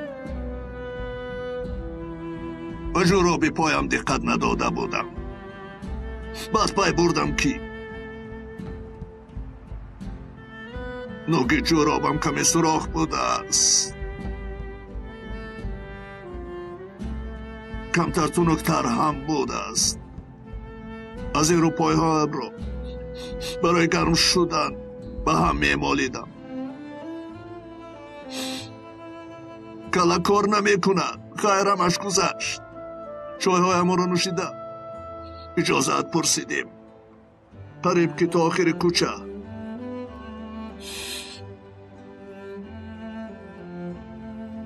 و جورابی پایم دقت نداده بودم. بعد پای بردم که نوگی جورابم کمی سوراخ بوده است. کمتر تونکتر هم بوده است. از این رو پایهایم را برای گرم شدن به هم میمالیدم. کلا کار نمی کند. خیرمش گذشت. چایهایم را نوشیده اجازت پرسیدیم. قریب که تا آخر کوچه.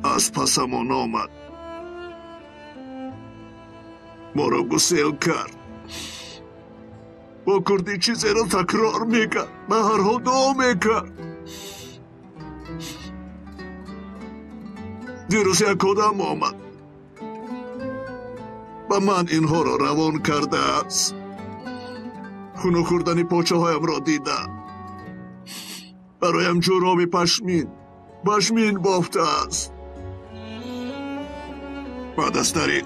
از پسمون آمد. ما را گسیل کرد. با کردی چیزی را تکرار میکرد. به هر حال دعا میکرد. دیروز یک آدم آمد و من اینها را روان کرده است. خونو خوردنی پاچه هایم را دیده. برایم جورابی پشمین بافته است. بعد از طریق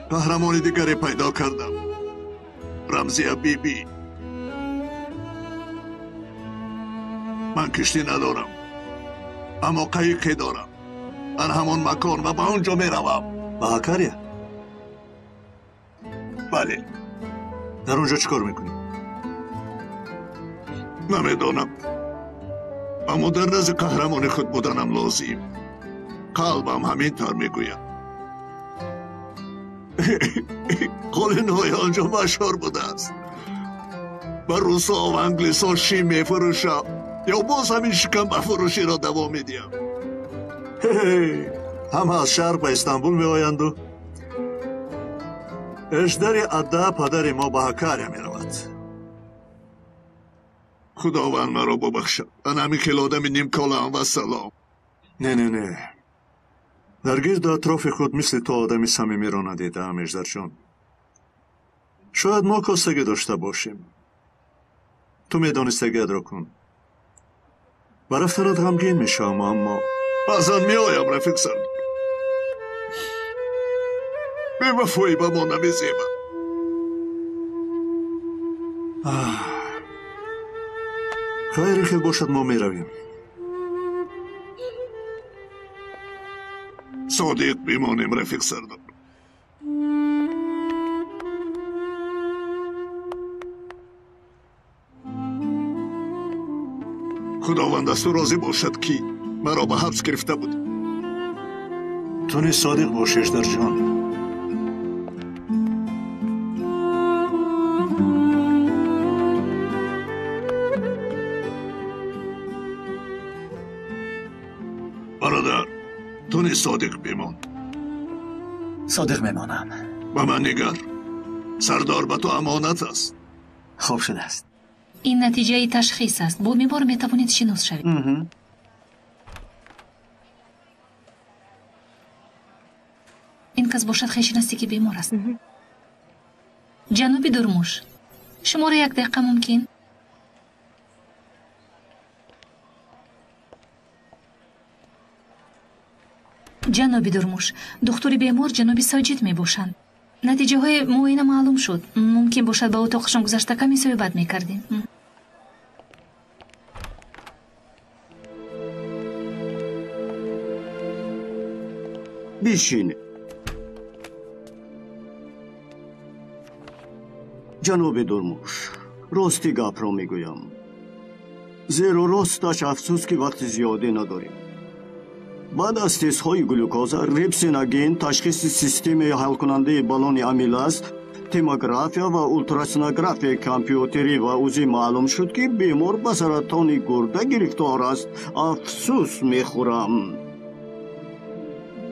قهرمانی دیگری پیدا کردم. رمزی بیبی. من کشتی ندارم اما قیقی دارم. من همان مکان و به اونجا می روم. به هکریه؟ بله. در اونجا چیکار میکنی؟ نمیدانم اما در نزد قهرمان خود بودنم لازم. قلبم همین طور میگوید. قولنهای آنجا مشهور بوده است. و روسا و انگلیسا شیم میفروشم یا باز همین شکم بفروشی را دوام میدیم. همه از شرق به استانبول می آیند و اشدر اده پدر ما به هکریه می رود. خداوند مرا ببخشد. من همی کلادم نیم کالم و سلام. نه در گرد اطراف خود مثل تو آدمی صمیمی را ندیدم اژدر جان. شاید ما کاستگی داشته باشیم. تو میدانستگیت را کن. و رفتنت غمگین میشم اما بازن می آیم رفیق سردار. به وفایی به ما نمیزیبم. خیلی خیلی باشد ما می رویم. صادق بیمانیم رفیق سردار. خداوند از تو راضی باشد که مرا به حبس گرفته بود. تو نیز صادق باش اژدر جان. برادر تو نیز صادق بیمان. صادق میمانم. به من نگر. سردار به تو امانت است. خوب شده است. این نتیجه تشخیص است. با بیمار میتوانید شناس شوید. این کس باشد خیشی نزدیک بیمار است. جناب درموش شما را یک دقیقه ممکن؟ جناب درموش دکتر بیمار جناب ساجد می باشند. نتیجه های معاینه معلوم شد. ممکن باشد با اتاقشان گذشته کمی صحبت می کردیم. بشین. جناب درموش راستی گپ را میگویم. زیرا راستش افسوس که وقت زیادی نداریم. بعد از تست‌های گلوکوز، ریپسیناگین، تشخیص سیستم حل کننده بالون امیلاز، تیموگرافیا و اولتراسونوگرافی کامپیوتری و اوزی معلوم شد که بیمار به سرطان گرده گرفتار است. افسوس میخورم.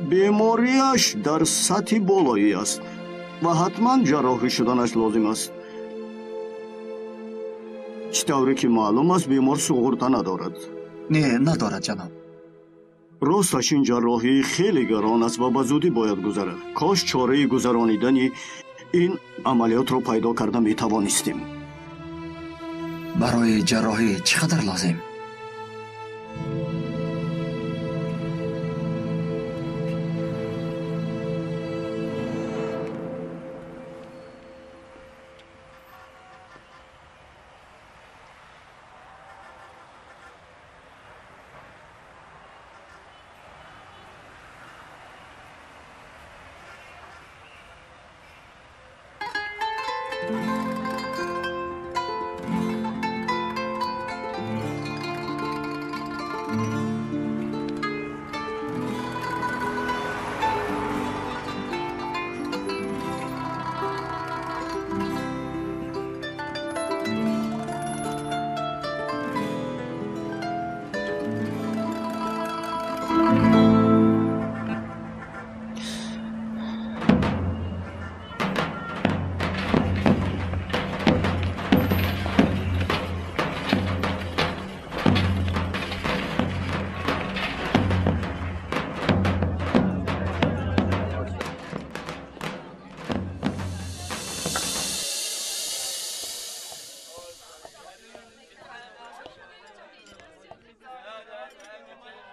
بیماریش در سطح بالایی است و حتما جراحی شدنش لازم است. چطوری که معلوم است بیمار سقورته ندارد. نه ندارد جناب. راستش این جراحی خیلی گران است و به زودی باید گذرد. کاش چاره گذرانیدن این عملیات رو پیدا کرده می توانستیم. برای جراحی چقدر لازم؟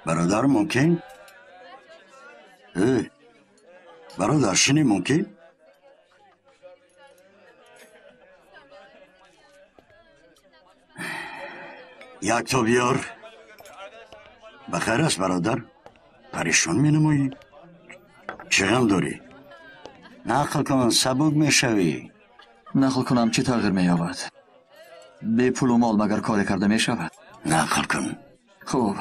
برادر ممکن؟ برادر شنی ممکن؟ یک تا بیار. بخیر است برادر؟ پریشان می نمایی؟ چه غم داری؟ نقل کن سبک می شوی. نقل کنم چی تغییر می یابد؟ به پول و مال مگر کاری کرده می شود؟ نقل کن. خوب،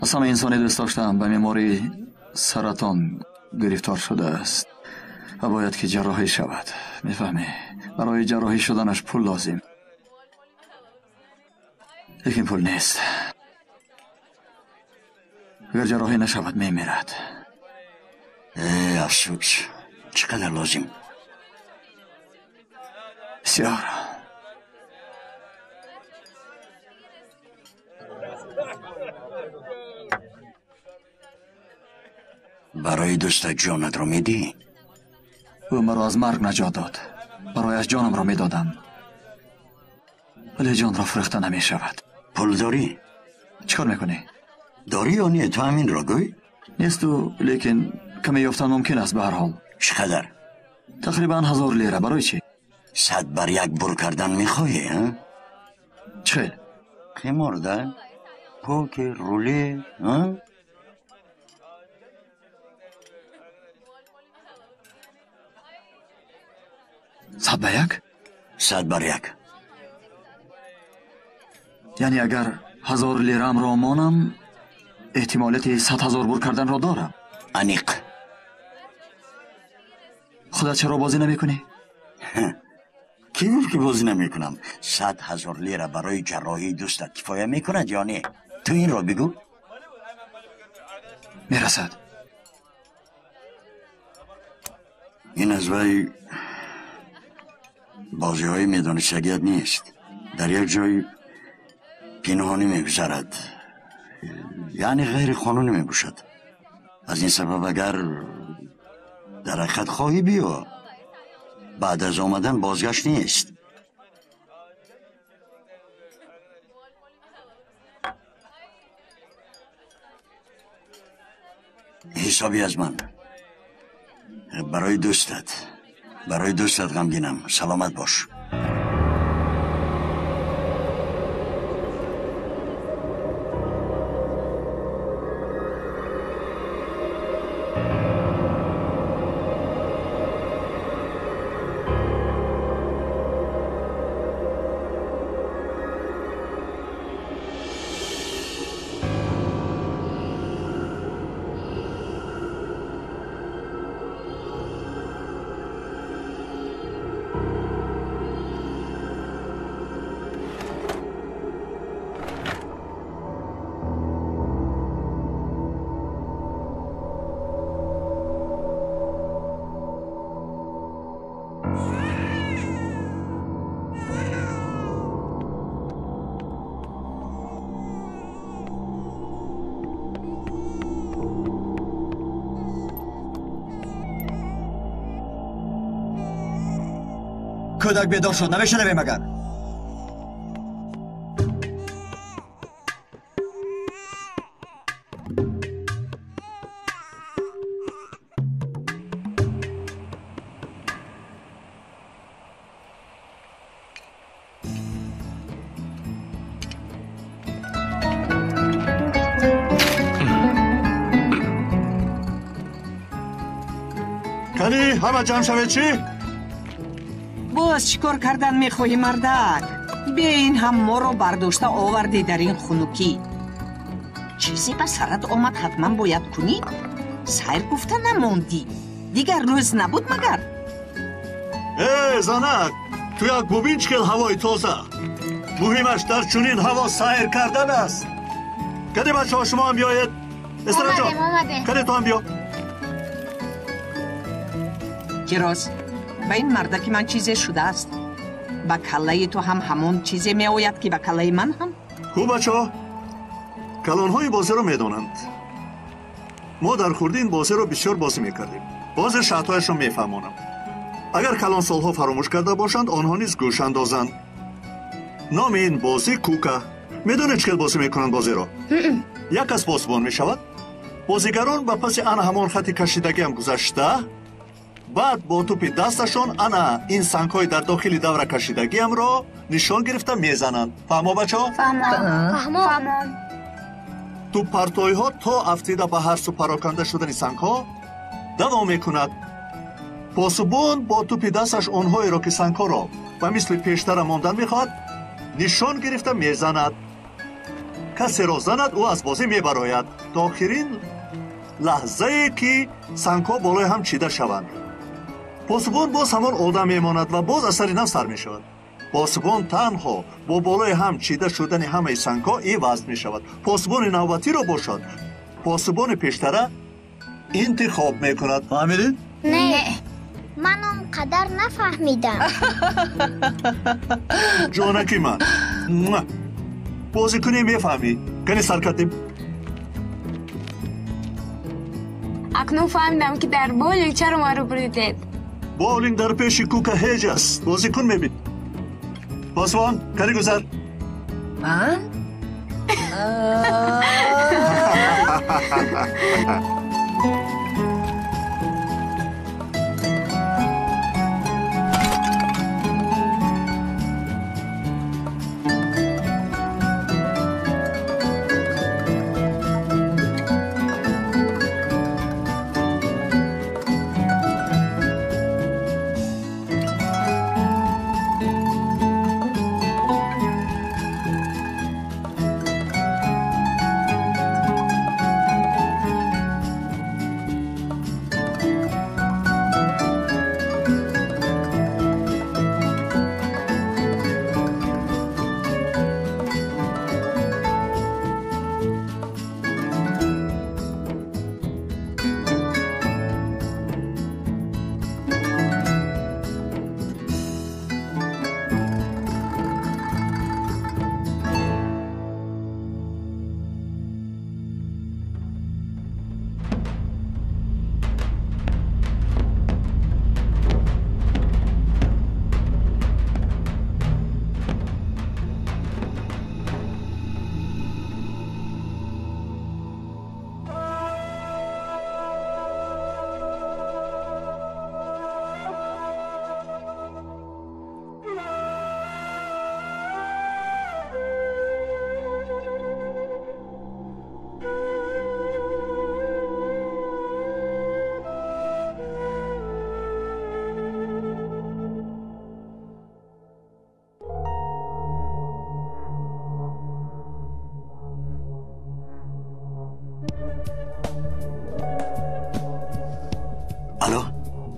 از همه انسانی دوست داشتم به بیماری سرطان گرفتار شده است و باید که جراحی شود. میفهمی؟ برای جراحی شدنش پول لازم، لیکن پول نیست. اگر جراحی نشود میمیرد. افسوس. چقدر لازم؟ بسیار. برای دوستت جانت را میدی؟ او مرا از مرگ نجات داد. برایش جانم را میدادم، ولی جان را فروخته نمی شود. پول داری؟ چکار میکنی؟ داری یا نه؟ تو همین را گوی؟ نیست و لیکن کمی یافتن ممکن است. به هر حال چقدر؟ تقریبا 1000 لیره. برای چی؟ 100 بر یک بر کردن میخواهی ها؟ چه؟ قمار ده؟ پوکر، روله ها؟ صد به یک؟ 100 بر یک. یعنی اگر 1000 لیرم را مانم احتمالیت 100,000 بر کردن را دارم. انیق. خودت چرا بازی نمی کنی؟ کی بود که بازی نمی کنم؟ 100,000 لیره برای جراحی دوستت کفایه می کند یا نه؟ تو این را بگو. میرسد. این از وی بازی های میدانستگیت نیست. در یک جای پنهانی میگذرد، یعنی غیر قانونی میباشد. از این سبب اگر در حقیقت خواهی بیا، بعد از آمدن بازگشت نیست. حسابی از من. برای دوستت غمگینم. سلامت باش. کودک بیدار شد نمیشنوی مگر؟ کنی همه جمع شوید چی؟ باز چیکار کردن میخواهی مردک؟ بیا این هم ما رو برداشته آوردی در این خنوکی. چیزی به سرت آمد حتما باید کنی؟ سیر گفته نماندی. دیگر روز نبود مگر؟ زنک تو یک ببین چکل هوای تازه. مهمش در چنین هوا سیر کردن است. کدی بچه ها شما هم بیاید؟ استرا جان کدی تو هم بیا. کیروز به این مردک من چیزی شده است. با کله تو هم همون چیزی می آید که با کله من هم. خوب بچه ها کلانهای بازی رو میدونند. ما در خورده این بازی رو بسیار بازی میکردیم. بازی شرطهایش رو میفهمانم. اگر کلان سالها فراموش کرده باشند آنها نیز گوش اندازند. نام این بازی کوکا. میدونید چکل بازی میکنند بازی رو؟ یک از پاسبان میشود. بازیگران با پس آن همان خطی کشیدگی هم گذشته. بعد با توپی دستشون انا این سنگ‌های در داخل دوره کشیدگی هم را نشان گرفته میزنند. فهمو بچه ها؟ فهمم. توپ پرتوی ها تا افتیده به هر سو پراکنده شدن سنگ ها دوام میکند. پاسبان با توپی دستش آنهایی را که سنگ ها را و مثل پیشتر ماندن میخواد نشان گرفته میزند. کسی را زند او از بازی میبراید تا آخرین لحظه ای که سنگ ها بالای هم چیده شوند. پاسبان باز همان آدم میماند و باز اثر نو سر می شود. پاسبان تنها با بالای هم چیده شدن همه سنگ ها عوض می شود. پاسبان نوبتی را باشد پاسبان پیشتره انتخاب می کند. فهمیدید؟ نه من اونقدر نفهمیدم. جانکی من بازی کنی میفهمی. کنی سر کردیم. اکنون فهمیدم که در بولینگ چرا ما رو بریدید. بولینگ در پیش کوکا هیج است. بازی کن میبین. پاسبان کنی گذر. من؟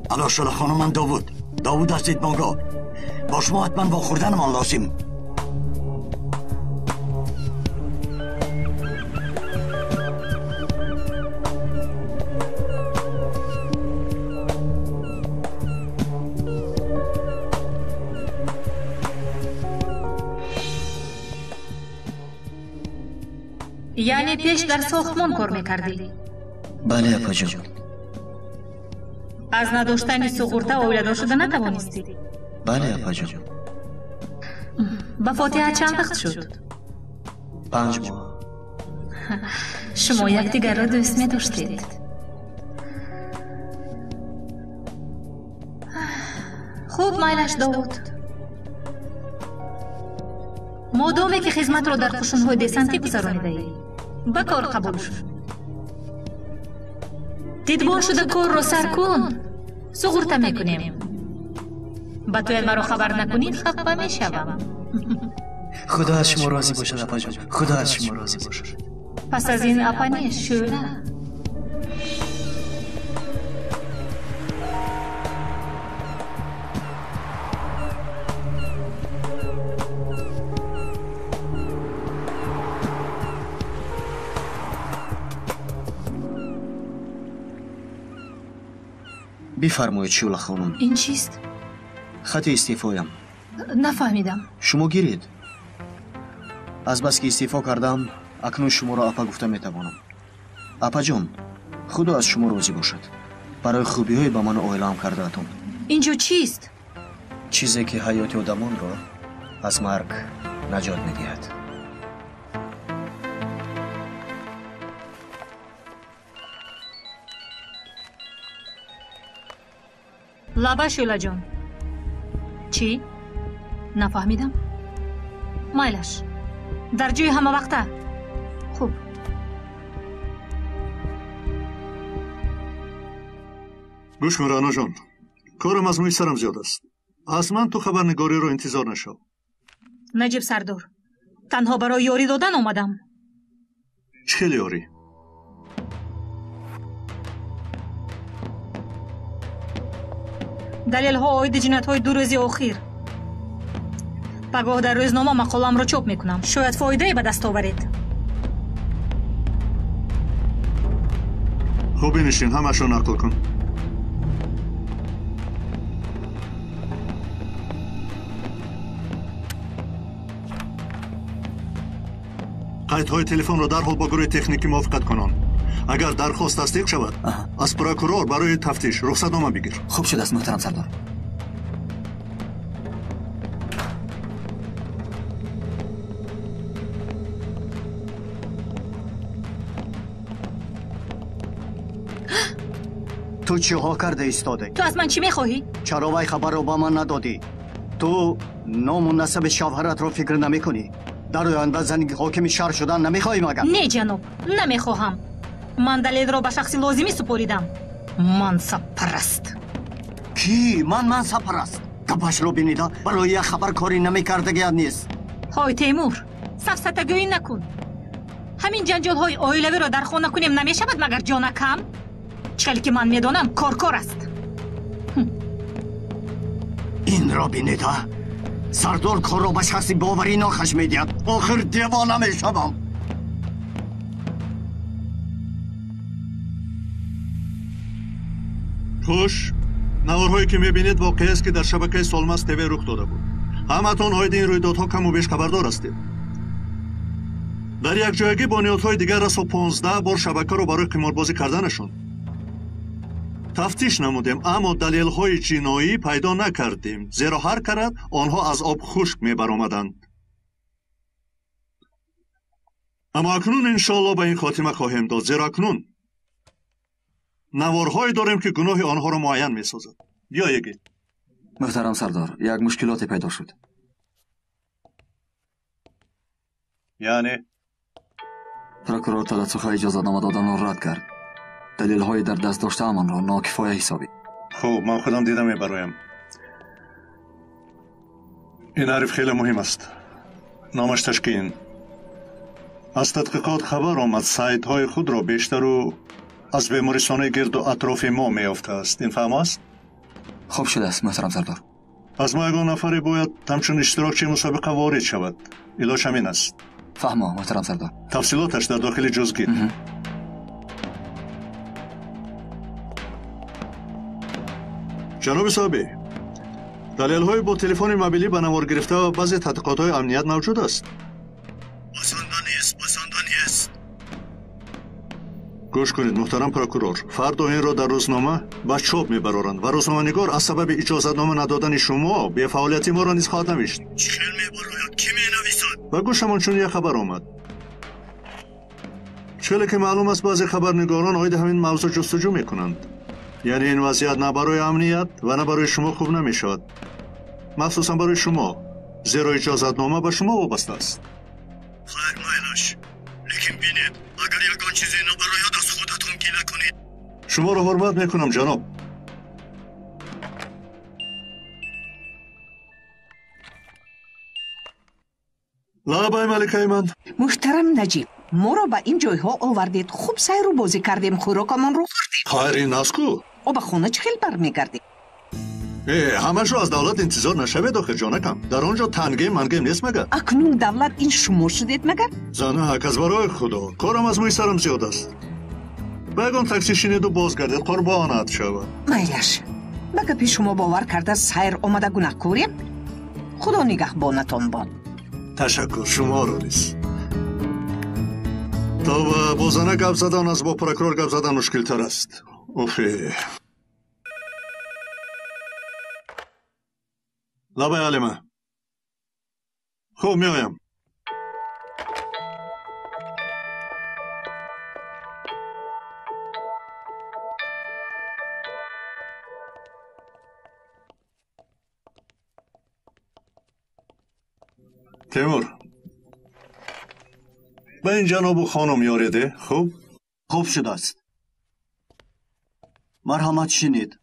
الو شله خانم، من داوود هستید بانگاه. با شما حتما با خوردنمان لازم. یعنی پیش در ساختمان کار میکردی؟ بله اپا جان. از نداشتن سغورته اولیدار شده نتوانستی؟ بله اپا جان. با فاتحه چند وقت شد؟ 5 ماه. شما یکدیگر را دوست می داشتید؟ خوب مایلش داود. مادامی که خدمت را در قشون‌های دسنتی گذرانیده ای به کار قبول شد. دیدبان شده کار را سر کن. سغورته میکنیم. با تو مرا خبر نکنید خفه میشوم. خدا از شما راضی باشد اپا جان. خدا از شما راضی باشد. پس از این اپا نیست شوله. بفرمایید شوله خانم. این چیست؟ خط استعفایم. نفهمیدم. شما گیرید. از بس که استعفا کردم اکنون شما را اپا گفته میتوانم. اپا جان خدا از شما راضی باشد. برای خوبی های به من اعلام کرده اتون. اینجا چیست؟ چیزی که حیات آدمان را از مرگ نجات میدهد. لابا شوله جان. چی؟ نفهمیدم. مایلش در جای همه وقته. خوب. گوش کن رانا جان. کارم از موی سرم زیاد است. از من تو خبرنگاری رو انتظار نشو. نجیب سردار تنها برای یاری دادن آمدم. چه یاری؟ دلیل ها آید جنایت های 2 روز اخیر. پگاه در روزنامه مقالم را چاپ میکنم. شاید فایده به دست آورید. خب بنشین همش رو نقل کن. قیدهای تلفن را درحال با گروه تکنیکی موافقت کنان. اگر درخواست تصدیق شود از پروکورور برای تفتیش رخصتنامه بگیر. خوب شده است محترم سردار. تو چی ها کرده ایستاده؟ تو از من چی میخواهی؟ چرا وی خبر رو با من ندادی؟ تو نام و نسب شوهرت رو فکر نمی کنی؟ در آینده زنی حاکم شهر شدن نمیخواهی مگر؟ نه جناب نمیخواهم. من دلیل را به شخص لازمی سپاریدم. منصب پرست. کی؟ من منصب پرست؟ گپش رو بینیده برای یک خبر کاری نمیکردگی نیست. های تیمور سفسطه‌گویی نکن. همین جنجال های عائلوی را در خانه کنیم نمیشود مگر جان کم؟ چلی که من میدانم کار است. این را بینیده سردار کار را به شخصی باوری ناخش میدید. آخر دیوانه میشوم. خوش نوارهایی که میبینید واقعی است که در شبکه سالماس تیوی رخ داده بود. همتون آید این رویدادها کم و بیش خبردار هستید. در یک جایگی بنیادهای دیگر را 15 بار شبکه رو برای قماربازی کردنشون تفتیش نمودیم، اما دلیل های جنایی پیدا نکردیم، زیرا هر کرد آنها از آب خشک میبرآمدند. اما اکنون انشاءالله به این خاتمه خواهیم داد، زیرا اکنون نوارهایی داریم که گناه آنها را معین میسازد. یا یکی محترم سردار یک مشکلاتی پیدا شد. یعنی پروکورور تدسخ اجازه‌نامه دادن را رد کرد. دلیل های در دست داشته من را ناکفایه حسابی. خوب من خودم دیدم میبرایم. این عرف خیلی مهم است. نامش تشکین. از تحقیقات خبر آمد سایت های خود را بیشتر و از بیمارستان گرد و اطراف ما میافته است. این فهم است؟ خوب شده است محترم سردار. از ما یگان نفری باید همچون اشتراکچی مسابقه وارد شود. ایلاش همین است. فهمم محترم سردار. تفصیلاتش در داخل جزگیر. جناب صاحبی، دلیل های با تلفن موبیلی به نوار گرفته و بعضی تحقیقات های امنیت موجود است. بسنده نیست. گوش کنید محترم پروکورور، فردا این را در روزنامه به چاپ میبرارند و روزنامه‌نگار از سبب اجازتنامه ندادن شما به فعالیت ما را نیز خواهد نوشت. چیل میبراید؟ کی مینویسد؟ و گوشمان چون یک خبر آمد. چرا که معلوم است بعضی خبرنگاران عاید همین موضوع جستجو میکنند. یعنی این وضعیت نه برای امنیت و نه برای شما خوب نمیشود. مخصوصا برای شما، زیرا اجازتنامه به شما وابسته است. خیر مایلش، لیکن بینید اگر یکان چیزی نبراید از خودتون گیله کنید. شما را حرمت میکنم جناب. لابای ملکه من. محترم نجیب، ما را به این جایها آوردید. خوب سیر و بازی کردیم، خوراکمان رو خوردیم. خیر این است کو؟ و به خونه چه خیل برمیگردیم؟ همش رو از دولت انتظار نشوید آخه جانکم. در آنجا تنگه منگه نیست مگر؟ اکنون دولت این شما شدید مگر؟ زنک از برای خدا کارم از موی سرم زیاد است. بگم تاکسی شینید و بازگردید قربانت شود. میلش بگه پیش شما باور کرده سیر آمده گناه کوریم. خدا نگهبانتان باد. تشکر شما رو نیست. تا با زنه گپ زدن از با پروکورور گپ زدن مشکل تر است. اوفی لبای علمه. خوب میایم. تیمور به این جناب و خانم یاریده. خوب شده است. مرحمت شینید.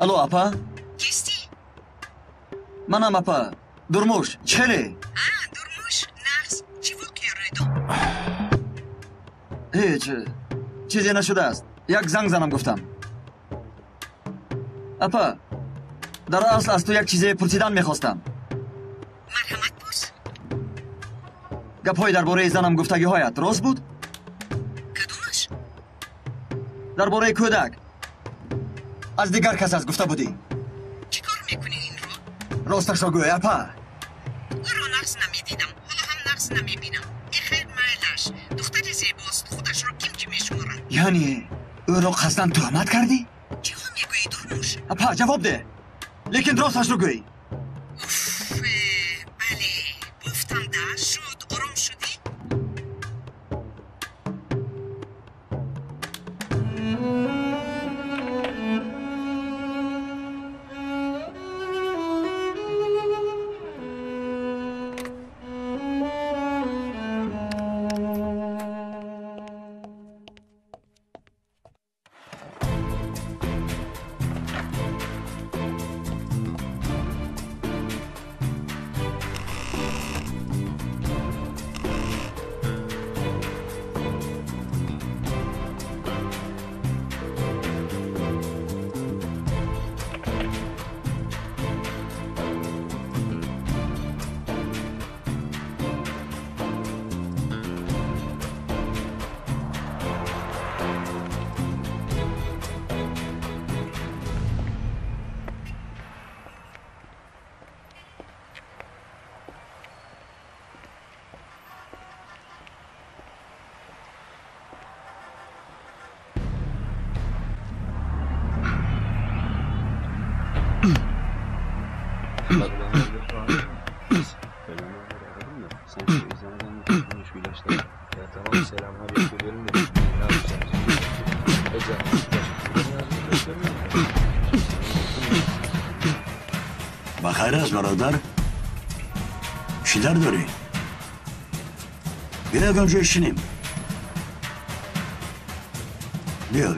الو اپا کیستی؟ منم اپا. درموش چلی؟ درموش نرس چی واقعی رویدو؟ هیچ چیزی نشده است. یک زنگ زنم گفتم. اپا در اصل از تو یک چیزی پرسیدن میخواستم. مرحمت پرس. گپ‌های درباره زنم گفتگی هایت راست بود؟ کدومش؟ درباره کودک از دیگر کس از گفته بودی. چی کار میکنی این رو؟ راستش را گوی اپا. او را نقص نمیدیدم، حالا هم نقص نمیبینم. ای خیر مایلش، دختر زیباست، خودش را کم میشمارد. یعنی او را قصداً تهمت کردی؟ چی ها میگویی درموش؟ اپا جواب ده، لیکن راستش رو گوی. بله گفتم ده شد. آرام شدی؟ بخیر است برادر؟ چی در داری؟ بیا یک آنجا اشینیم. بیا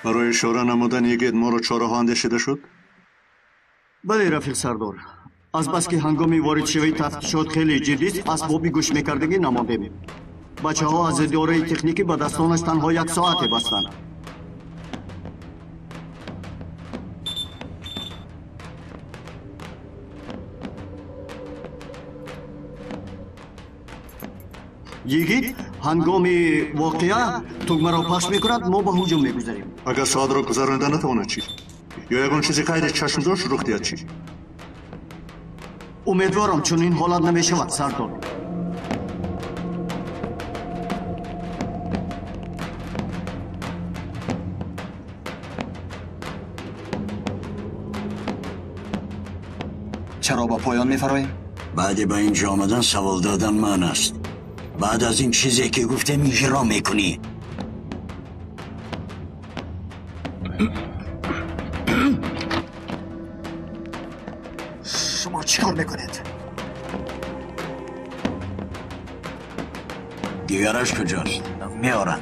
برای اشاره نمودن یگید ما رو چاره ها اندیشیده شد؟ بله رفیق سردار. از بس که هنگامی وارد شوی تفتیشات خیلی جدی است، اسبابی گوش میکردگی نماندیم. بچه‌ها از دوره تکنیکی به دستانش تنها 1 ساعت بستند. یگید هنگامی واقعه توگمه را پخش میکند ما به هجوم میگذاریم. اگر ساعت را گذرانده نتواند چی؟ یا یگان چیزی غیر چشم داشت رخ دهد چی؟ امیدوارم چون این حالت نمیشود سردار. چرا با پایان میفراییم؟ بعد به اینجا آمدن سوال دادن من است. بعد از این چیزی که گفتم اجرا میکنی. شما چیکار میکنید؟ دیگرش کجاست؟ میارن.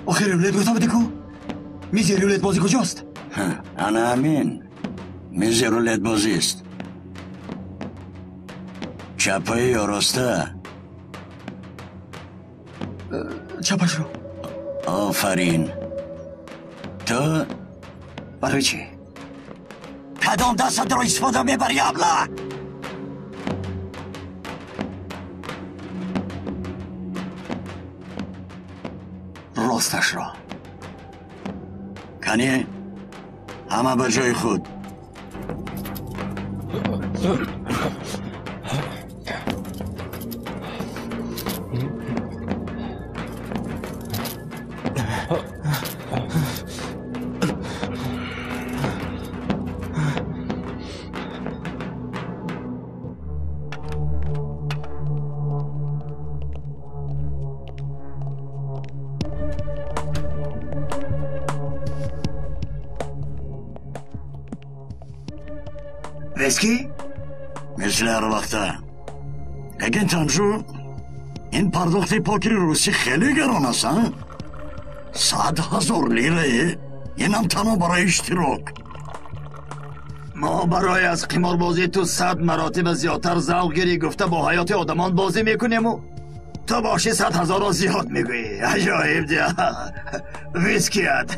آخر رولت گفتم بده کو؟ میز رولت بازی کجاست؟ انا همین میز رولت بازی است. چپه یا راسته؟ چپش رو. آفرین. تو؟ برای چی؟ کدام دست را استفاده میبری ابله؟ راستش را. کنی؟ همه به جای خود. ویسکی؟ مثل هر وقته. بگین تنجو این پرداخت پاکری روسی خیلی گران است ها؟ 100,000 لیره اینم تنها برای اشتراک. ما برای از قمار بازی تو 100 مراتب زیادتر ذوق گیری گفته با حیات آدمان بازی میکنیم و تو باشی 100,000 را زیاد میگویی. عجایب ده. ویسکیت.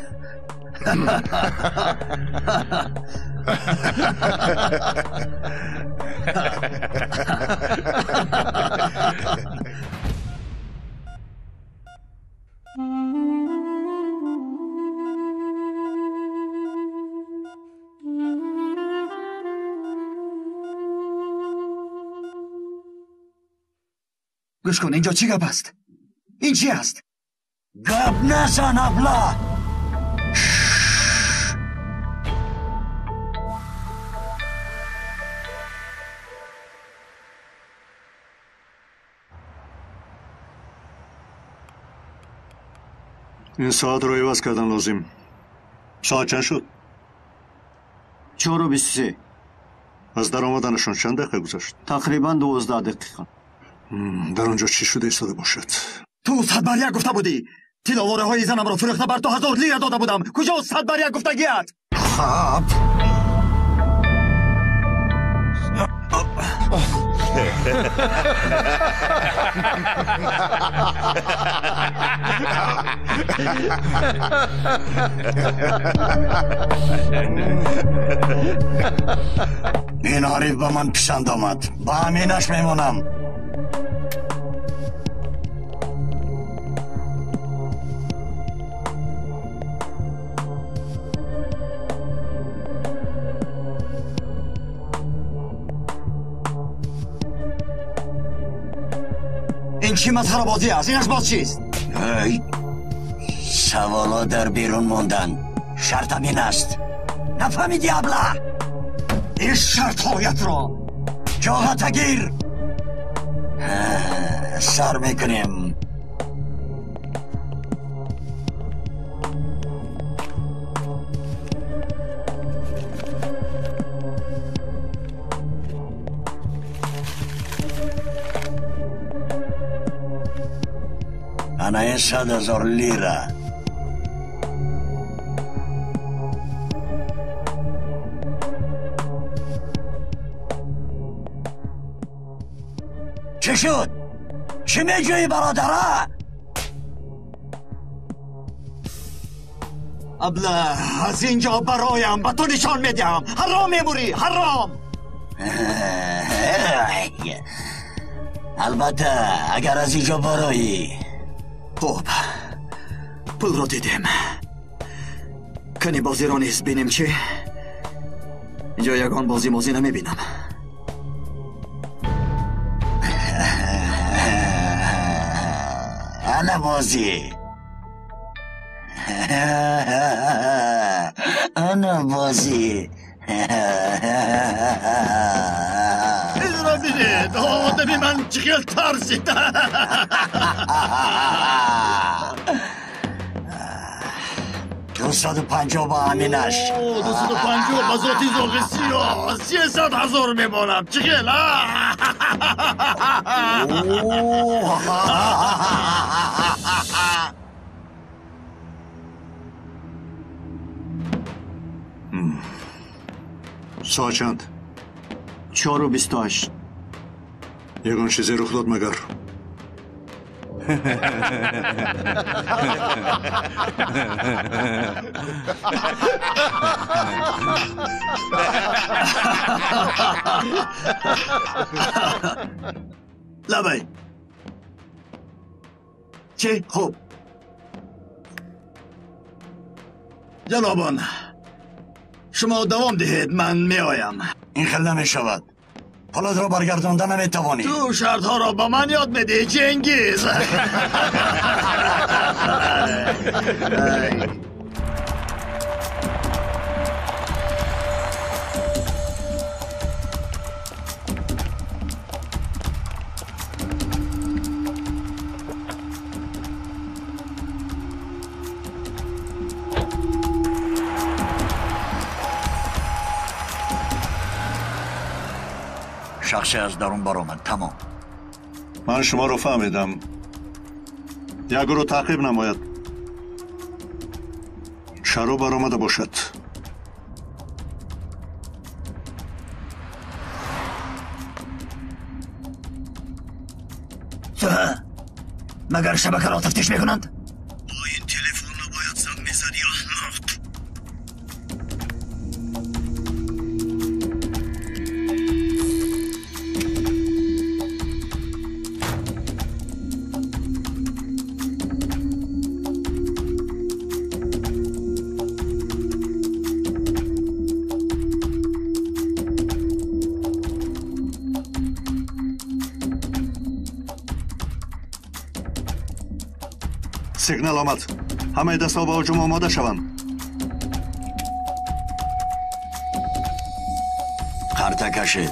گوش کن اینجا چی گپ است؟ این چی است؟ گپ نزن ابله. این ساعت رو عوض کردن لازم. ساعت چند شد؟ 4:23. از در آمدنشون چند دقیقه گذشت؟ تقریبا 12 دقیقه. در اونجا چی شده ایستاده باشد؟ تو 100 بر یک گفته بودی. تلاواره های زنم را فروخته بر 2,000 لیره داده بودم. کجا 100 بر یک گفتگیت؟ خب این حریف به من پسند آمد. با همینش میمونم. این چی مسخره بازی است؟ اینش باز چیست؟ سوالا در بیرون موندن. شرطم این است. نفهمیدی ابله؟ این شرط هایت را جاغت گیر. سر میکنیم. انا این 100,000 لیره چه شد؟ چی میجویی برادره؟ ابله از اینجا برایم به تو نشان میدم. حرام میموری حرام. البته اگر از اینجا برایی. خوب پول رو دیدیم. کنی بازی رو نیست بینیم چی؟ اینجا یگان بازی موزی نمیبینم. انا بازی انا بازی این را بینید آدمی من چقیل ترسید 250 با همینش 250 با ذاتی زرغ سیاه 300,000 میمانم چقیل ساعت چند؟ 4:28 یگان چیزی رخ داد مگر؟ لبی چی؟ خوب جنابان شما دوام دهید من می آیم. این خیلی نمیشود حالت را برگردانده نمیتوانی تو شرط ها را با من یاد میدی جنگیز شخصی از درون برآمد تمام من شما رو فهمیدم یک رو تعقیب نماید شروع برآمده باشد مگر شبکه را تفتیش میکنند؟ با این تلفن را باید زنگ میزدی احمق سیگنال آمد همه دستا با هجوم آماده شوند خرطه کشید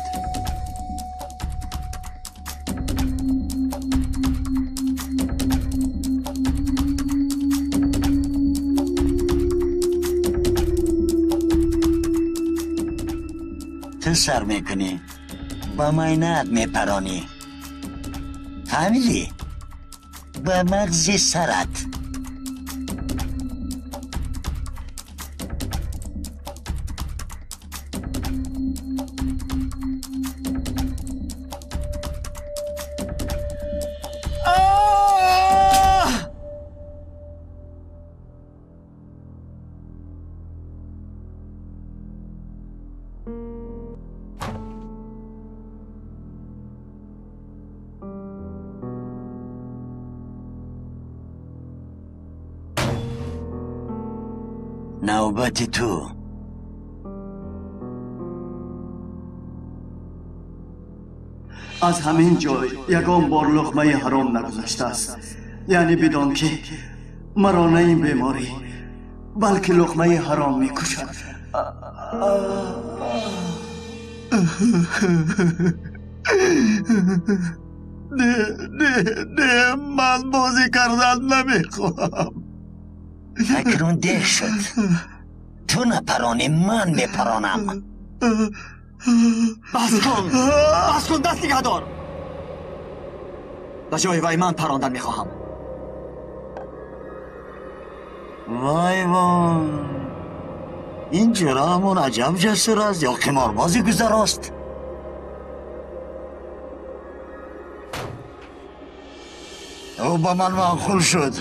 تو سر میکنی با ماینت میپرانی فهمیدی؟ با مغز سرت نوبت تو از همین جای یگان بار لقمه حرام نگذشته است یعنی بدان که مرا نه این بیماری بلکه لقمه حرام میکشد نه من بازی کردن نمیخوام اکنون ده شد تو نپرانی من میپرانم بس کن دست نگه دار به جای وی من پراندن میخواهم وای وای این جرامون عجب جسور است یا قماربازی گذر است. او با من معقول شد.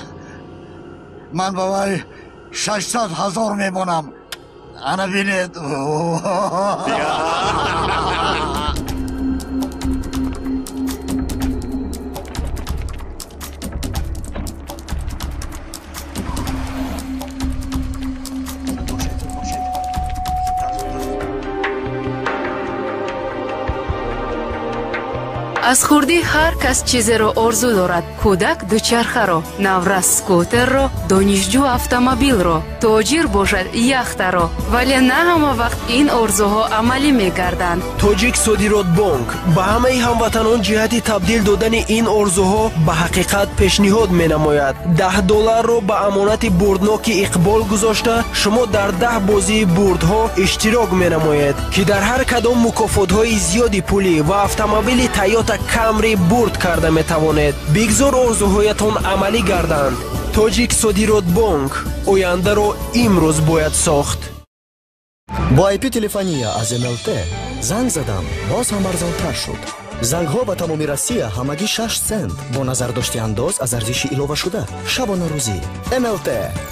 من با وای 600,000 میمونم. انا بینید. аз хурди ҳар кас чизеро орзу дорад. кӯдак дучархаро, наврас скутерро, донишҷӯ автомобилро, тоҷир бошад яхтаро. вале на ҳама вақт ин орзуҳо амалӣ мегарданд. тоҷик содирот бонк ба ҳамаи ҳамватанон ҷиҳати табдил додани ин орзуҳо ба ҳақиқат пешниҳод менамояд. $10 ба амонати бурдноки иқбол гузошта шумо дар 10 бозии бурдҳо иштирок менамоед ки дар ҳар кадом мукофотҳои зиёди пулӣ ва автомобили Toyota Camry бурд карда метавонед. бигзор орзуҳоятон амалӣ гарданд. тоҷик содирот бонк ояндаро имрӯз бояд сохт. бо IP телефония аз MLT занг задам боз ҳам арзонтар шуд. зангҳо ба тамоми Россия ҳамагӣ 6 сент бо назардошти андоз аз арзиши иловашуда. шабона рӯзӣ MLT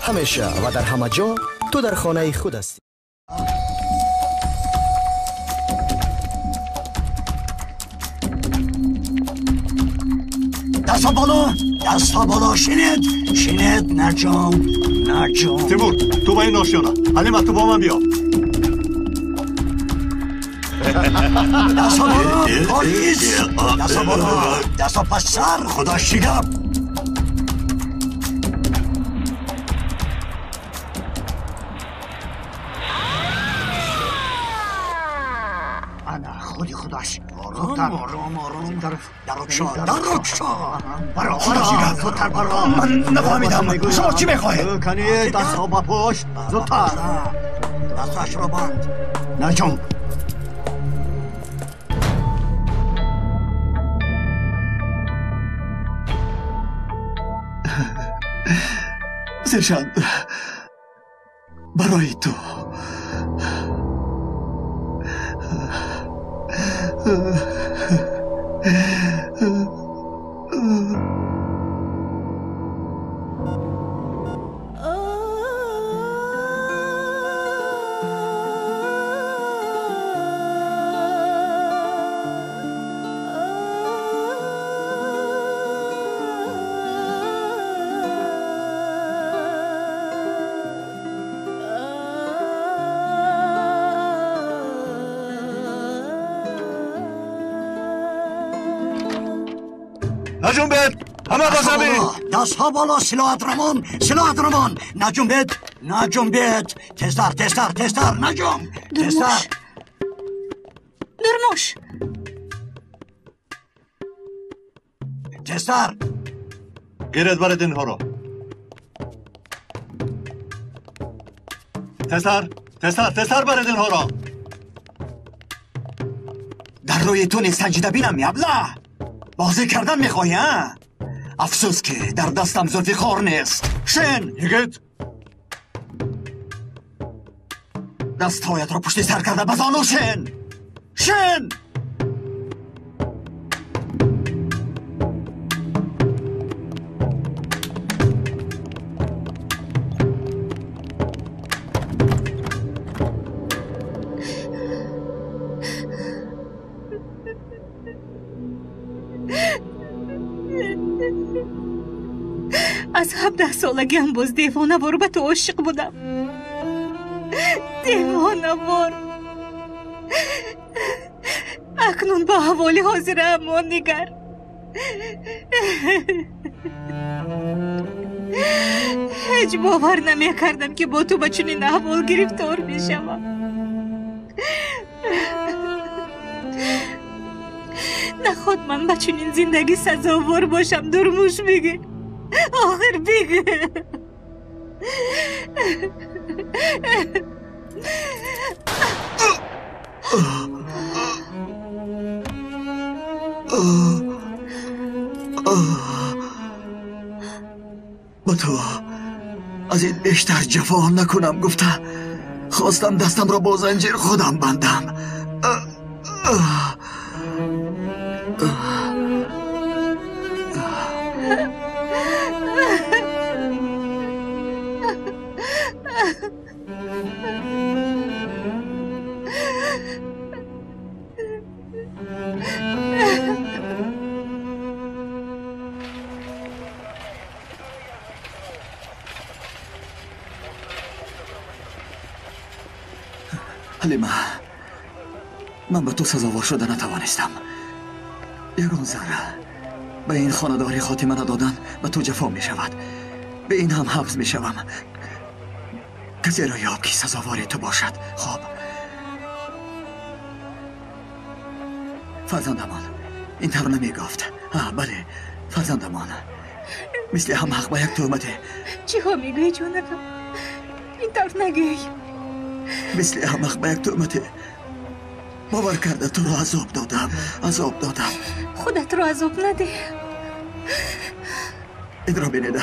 ҳамеша ва дар ҳама ҷо ту дар хонаи худ ҳастӣ. دستا بالا شینید نجام تیمور تو با این آشیانه حلیمه تو با من بیا دستا بالا پالیس دستا پس سر خدا شیگم خودش آرام درک شو برا زودتر برا من نفهمیدم شما چی میخواهید کنی دست ها با پشت زودتر دستش رو بند نجم زرشان برای تو نجنبید همه با زمین دست ها بالا سلاحت رمان نجنبید تستر نجم تستر درموش تستر گیرد برد اینها رو تستر برد اینها رو در روی تو سنجیده بینم یبله بازی کردن میخوایی ها؟ افسوس که در دستم زلفیخوار نیست شن یگید دستهایت را پشت سر کرده بزانو شن از 17 سالگیم باز دیوانه وار به تو عاشق بودم دیوانه وار اکنون با حوالی حاضر اما نگر هیچ باور نمی کردم که با تو به چنین احوال گرفتار می شوم نخواد من به چنین زندگی سزاوار باشم درموش بگه آخر بگه با تو از این بیشتر جفا نکنم گفته خواستم دستم را با زنجیر خودم بندم. حلیمه، من به تو سزاوار شده نتوانستم. یگان ذره به این خانداری خاتمه ندادن به تو جفا می شود. به این هم حبس می شوم. کسی را یاب که سزاوار تو باشد. خب فرزندمان این طور نمی گفت. بله فرزندمان، مثل هم حق به یک تهمته. چی ها میگوی جونم؟ این طور نگوی. مثل احمق به یک تهمته. باور کرده تو را عذاب دادم. خودت را عذاب نده. این را بینیده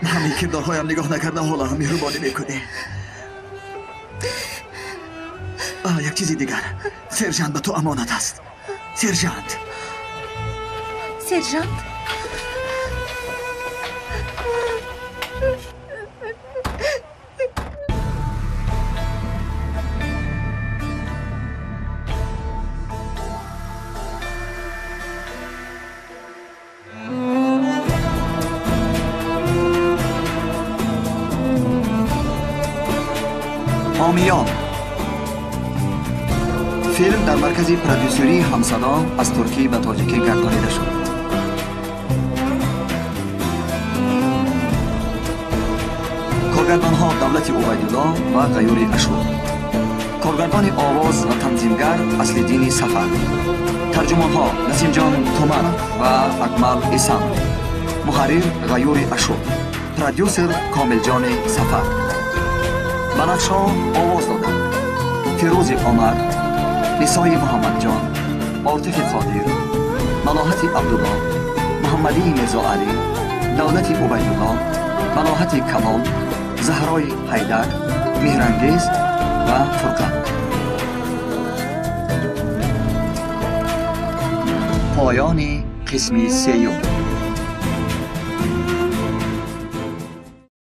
همین کردارهایم نگاه نکرده حالا هم مهربانی میکنی. یک چیزی دیگر، سرژانت به تو امانت است. سرژانت آمیان فیلم در مرکز پرودیوسری همصدا از ترکی به تاجیکی گردانیده شد. کارگردان‌ها دولت عبیدالله و غیور اشور. کارگردان آواز و تنظیمگر اصل‌الدین سفر. ترجمان‌ها نسیم جان تومر و اکمل ایسان. محرر غیور اشور. پرودیوسر کامل جان سفر. بنفشا آواز دادن فیروز عمر، نسای محمد جان، عاطف قادر، ملاحت عبدالله، محمدی میرزا علی، دولت عبیدالله، ملاحت کمال، زهرای حیدر، مهرانگیز و فرقان. پایان قسم سیوم.